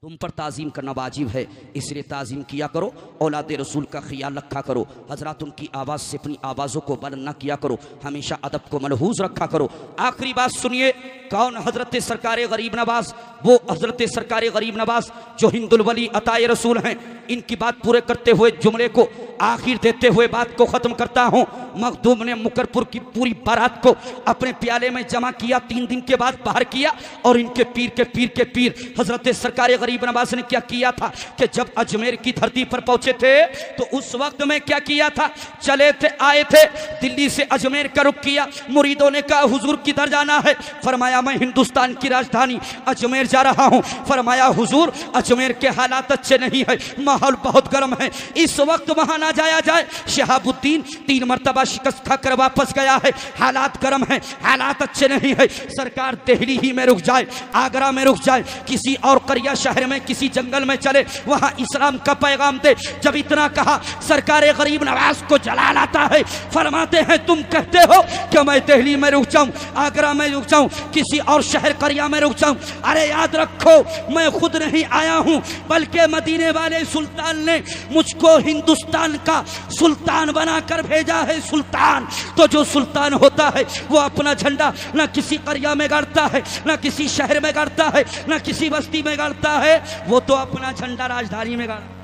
तुम पर ताज़ीम करना वाजिब है, इसलिए ताज़ीम किया करो। औलाद रसूल का ख्याल रखा करो। हजरात उनकी आवाज़ से अपनी आवाज़ों को बुलंद न किया करो, हमेशा अदब को मलहूज रखा करो। आखिरी बात सुनिए, कौन? हजरत सरकार गरीब नवाज, वो हजरत सरकार गरीब नवाज जो हिंदुल वली अताए रसूल हैं। इनकी बात पूरे करते हुए जुमले को आखिर देते हुए बात को ख़त्म करता हूँ। मखदूम ने मुकरपुर की पूरी बारात को अपने प्याले में जमा किया, 3 दिन के बाद बाहर किया और इनके पीर के पीर हजरत सरकार गरीब नवाज ने क्या किया था कि जब अजमेर की धरती पर पहुंचे थे तो उस वक्त में क्या किया था? चले थे, आए थे, दिल्ली से अजमेर का रुख किया। मुरीदों ने कहा हुजूर किधर जाना है? फरमाया मैं हिंदुस्तान की राजधानी अजमेर जा रहा हूँ। फरमाया हुजूर अजमेर के हालात अच्छे नहीं है, माहौल बहुत गर्म है, इस वक्त वहां ना जाया जाए। शहाबुद्दीन 3 मरतबा शिकस्त खाकर वापस गया है, हालात गर्म है, हालात अच्छे नहीं है। सरकार दिल्ली ही में रुक जाए, आगरा में रुक जाए, किसी और करिया शहर में किसी जंगल में चले, वहां इस्लाम का पैगाम दे। जब इतना कहा सरकार गरीब नवाज को जलाल आता है। फरमाते हैं तुम कहते हो कि मैं दिल्ली में रुक जाऊं, आगरा में रुक जाऊं, किसी और शहर करिया में रुक जाऊं? अरे याद रखो मैं खुद नहीं आया हूं, बल्कि मदीने वाले सुल्तान ने मुझको हिंदुस्तान का सुल्तान बनाकर भेजा है। सुल्तान तो जो सुल्तान होता है वो अपना झंडा ना किसी करिया में गाड़ता है, ना किसी शहर में गाड़ता है, ना किसी बस्ती में गाड़ता है, वो तो अपना झंडा राजधानी में गाड़ता।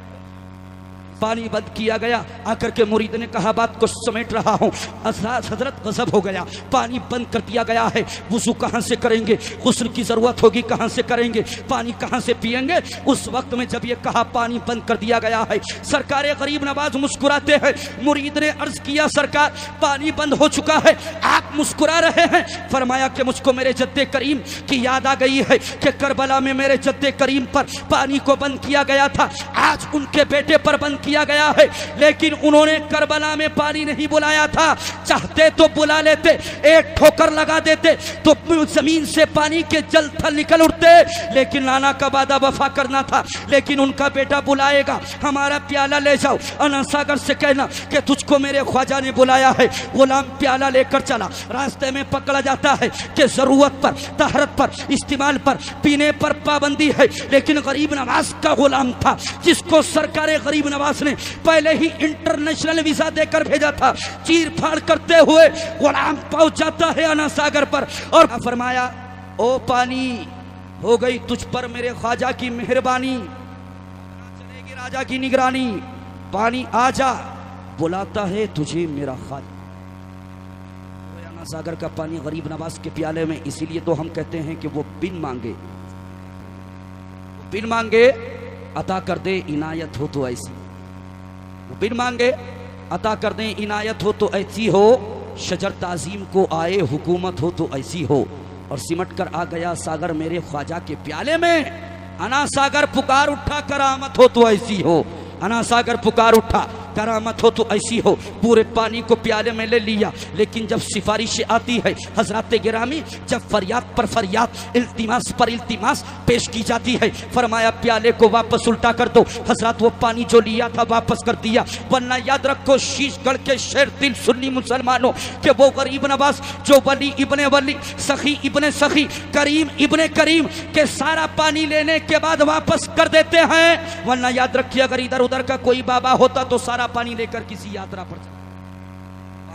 पानी बंद किया गया। आकर के मुरीद ने कहा बात को समेट रहा हूँ। हजरत गजब हो गया, पानी बंद कर दिया गया है, वुज़ू कहाँ से करेंगे, गुस्ल की ज़रूरत होगी कहाँ से करेंगे, पानी कहाँ से पिएंगे? उस वक्त में जब ये कहा पानी बंद कर दिया गया है, सरकार गरीब नवाज मुस्कुराते हैं। मुरीद ने अर्ज किया सरकार पानी बंद हो चुका है, आप मुस्कुरा रहे हैं। फरमाया कि मुझको मेरे जद्दे करीम की याद आ गई है कि करबला में मेरे जद्दे करीम पर पानी को बंद किया गया था, आज उनके बेटे पर बंद किया गया है, लेकिन उन्होंने करबला में पानी नहीं बुलाया था। चाहते तो बुला लेते, एक ठोकर लगा देते तो जमीन से पानी के जल थल निकल उठते, लेकिन नाना का वादा वफा करना था। लेकिन उनका बेटा बुलाएगा, हमारा प्याला ले जाओ, अना सागर से कहना कि तुझको मेरे ख्वाजा ने बुलाया है। गुलाम प्याला लेकर चला, रास्ते में पकड़ा जाता है कि जरूरत पर, तहरत पर, इस्तेमाल पर, पीने पर पाबंदी है, लेकिन गरीब नवाज का गुलाम था जिसको सरकार गरीब नवाज ने पहले ही इंटरनेशनल वीजा देकर भेजा था। चीर फाड़ करते हुए गुलाम पहुंच जाता है अना सागर पर और फरमाया ओ पानी हो गई तुझ पर मेरे ख्वाजा की मेहरबानी, चलेगी राजा की निगरानी, पानी आजा बुलाता है तुझे मेरा ख्वाजा। अना सागर का पानी गरीब नवाज के प्याले में, इसीलिए तो हम कहते हैं कि वो बिन मांगे अता कर दे इनायत हो तो ऐसी, बिन मांगे अता कर दे इनायत हो तो ऐसी हो, शजर ताजीम को आए हुकूमत हो तो ऐसी हो। और सिमट कर आ गया सागर मेरे ख्वाजा के प्याले में, अना सागर पुकार उठा करामत हो तो ऐसी हो, अना सागर पुकार उठा करामत हो तो ऐसी हो। पूरे पानी को प्याले में ले लिया, लेकिन जब सिफारिश आती है हजरात गिरामी, जब फरियाद पर फरियाद, इल्तिमास पर इल्तिमास पेश की जाती है, फरमाया प्याले को वापस उल्टा कर दो। हजरत वो पानी जो लिया था वापस कर दिया, वरना याद रखो शीशगढ़ के शेर दिल सुन्नी मुसलमानों के वो गरीब नवाज जो वली इब्ने वली, सखी इब्ने सखी, करीम इब्ने करीम के सारा पानी लेने के बाद वापस कर देते हैं। वरना याद रखिए अगर इधर उधर का कोई बाबा होता तो सारा पानी लेकर किसी यात्रा पर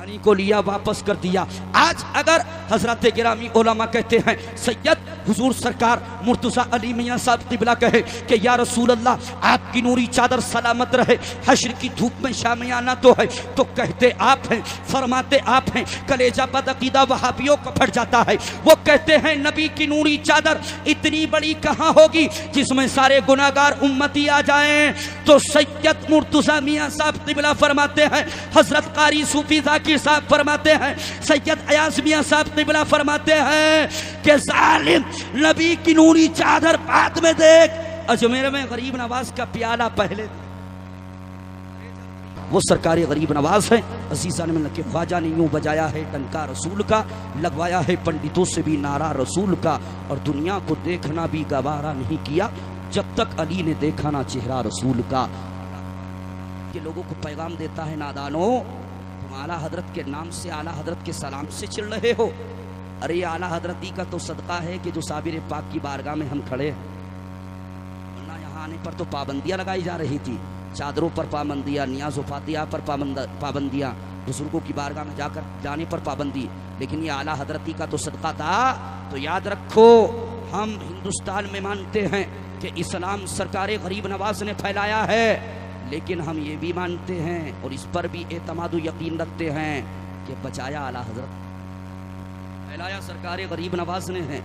पानी को लिया वापस कर दिया। आज अगर हजरत गिरामी उलमा कहते हैं, सैयद हुजूर सरकार मुर्तज़ा अली मियाँ साहब क़िबला कहे कि या रसूल अल्लाह आपकी नूरी चादर सलामत रहे, हश्र की धूप में शामियाना तो है, तो कहते आप हैं, फरमाते आप हैं। कलेजा बदअक़ीदा वहाबियों को फट जाता है। वो कहते हैं नबी की नूरी चादर इतनी बड़ी कहाँ होगी जिसमें सारे गुनाहगार उम्मती आ जाएं। तो सैयद मुर्तज़ा मियाँ साहब क़िबला फरमाते हैं, हजरत कारी सूफी ज़ाकिर साहब फरमाते हैं, सैयद अयाज़ मियाँ साहब क़िबला फरमाते हैं कि जालिम नबी की नूरी चादर बाद में देख, अजमेर में गरीब नवाज का प्याला पहले। वो सरकारी गरीब नवाज है। अजीज़ान में के ख्वाजा ने यूँ बजाया है टंका रसूल का, लगवाया है पंडितों से भी नारा रसूल का, और दुनिया को देखना भी गवारा नहीं किया जब तक अली ने देखा ना चेहरा रसूल का। ये लोगों को पैगाम देता है, नादानो तुम आला हजरत के नाम से, आला हजरत के सलाम से चिढ़ रहे हो। अरे आला हजरती का तो सदका है कि जो साबिर पाक की बारगाह में हम खड़े हैं, वरना यहाँ आने पर तो पाबंदियाँ लगाई जा रही थी, चादरों पर पाबंदियाँ, नियाज़ फातिहा पर पाबंदियाँ, बुजुर्गों की बारगाह में जाकर जाने पर पाबंदी। लेकिन ये आला हजरती का तो सदका था। तो याद रखो, हम हिंदुस्तान में मानते हैं कि इस्लाम सरकार गरीब नवाज ने फैलाया है, लेकिन हम ये भी मानते हैं और इस पर भी एतमाद यकीन रखते हैं कि बचाया आला हजरत, फैलाया सरकार गरीब नवाज ने है,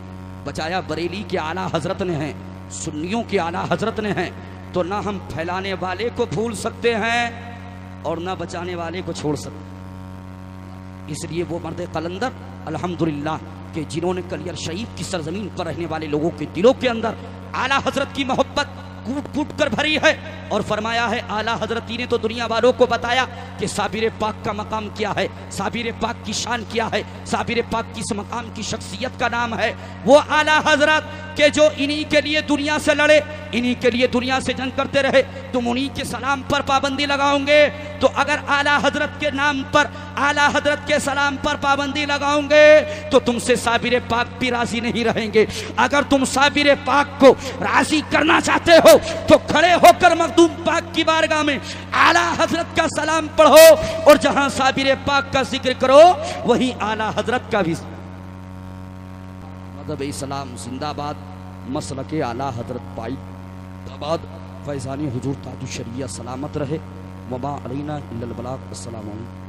बचाया बरेली के आला हजरत ने है, सुन्नियों के आला हजरत ने है। तो ना हम फैलाने वाले को भूल सकते हैं और ना बचाने वाले को छोड़ सकते। इसलिए वो मर्द कलंदर अल्हम्दुलिल्लाह कि जिन्होंने कलियर शरीफ की सरजमीन पर रहने वाले लोगों के दिलों के अंदर आला हजरत की मोहब्बत कूट कूट कर भरी है। और फरमाया है आला हजरती ने तो दुनिया वालों को बताया कि साबिर पाक का मकाम क्या है, साबिर पाक की शान क्या है, साबिर पाक की इस मकाम की शख्सियत का नाम है वो आला हजरत के जो इन्हीं के लिए दुनिया से लड़े, इन्हीं के लिए दुनिया से जंग करते रहे। तुम उन्हीं के सलाम पर पाबंदी लगाओगे तो अगर आला हजरत के नाम पर, आला हजरत के सलाम पर पाबंदी लगाओगे तो तुमसे साबिर पाक भी राजी नहीं रहेंगे। अगर तुम साबिर पाक को राजी करना चाहते हो तो खड़े होकर मखदूम पाक की बारगाह में आला हजरत का सलाम पढ़ो और जहां साबिर पाक का जिक्र करो वहीं आला हजरत का भी। मज़हब इस्लाम जिंदाबाद, मसलके आला हजरत पाई जिंदाबाद, फैज़ानी हुजूर ताजुश शरिया सलामत रहे। वमा अलैना इल्लल बलाग। अस्सलामु अलैकुम।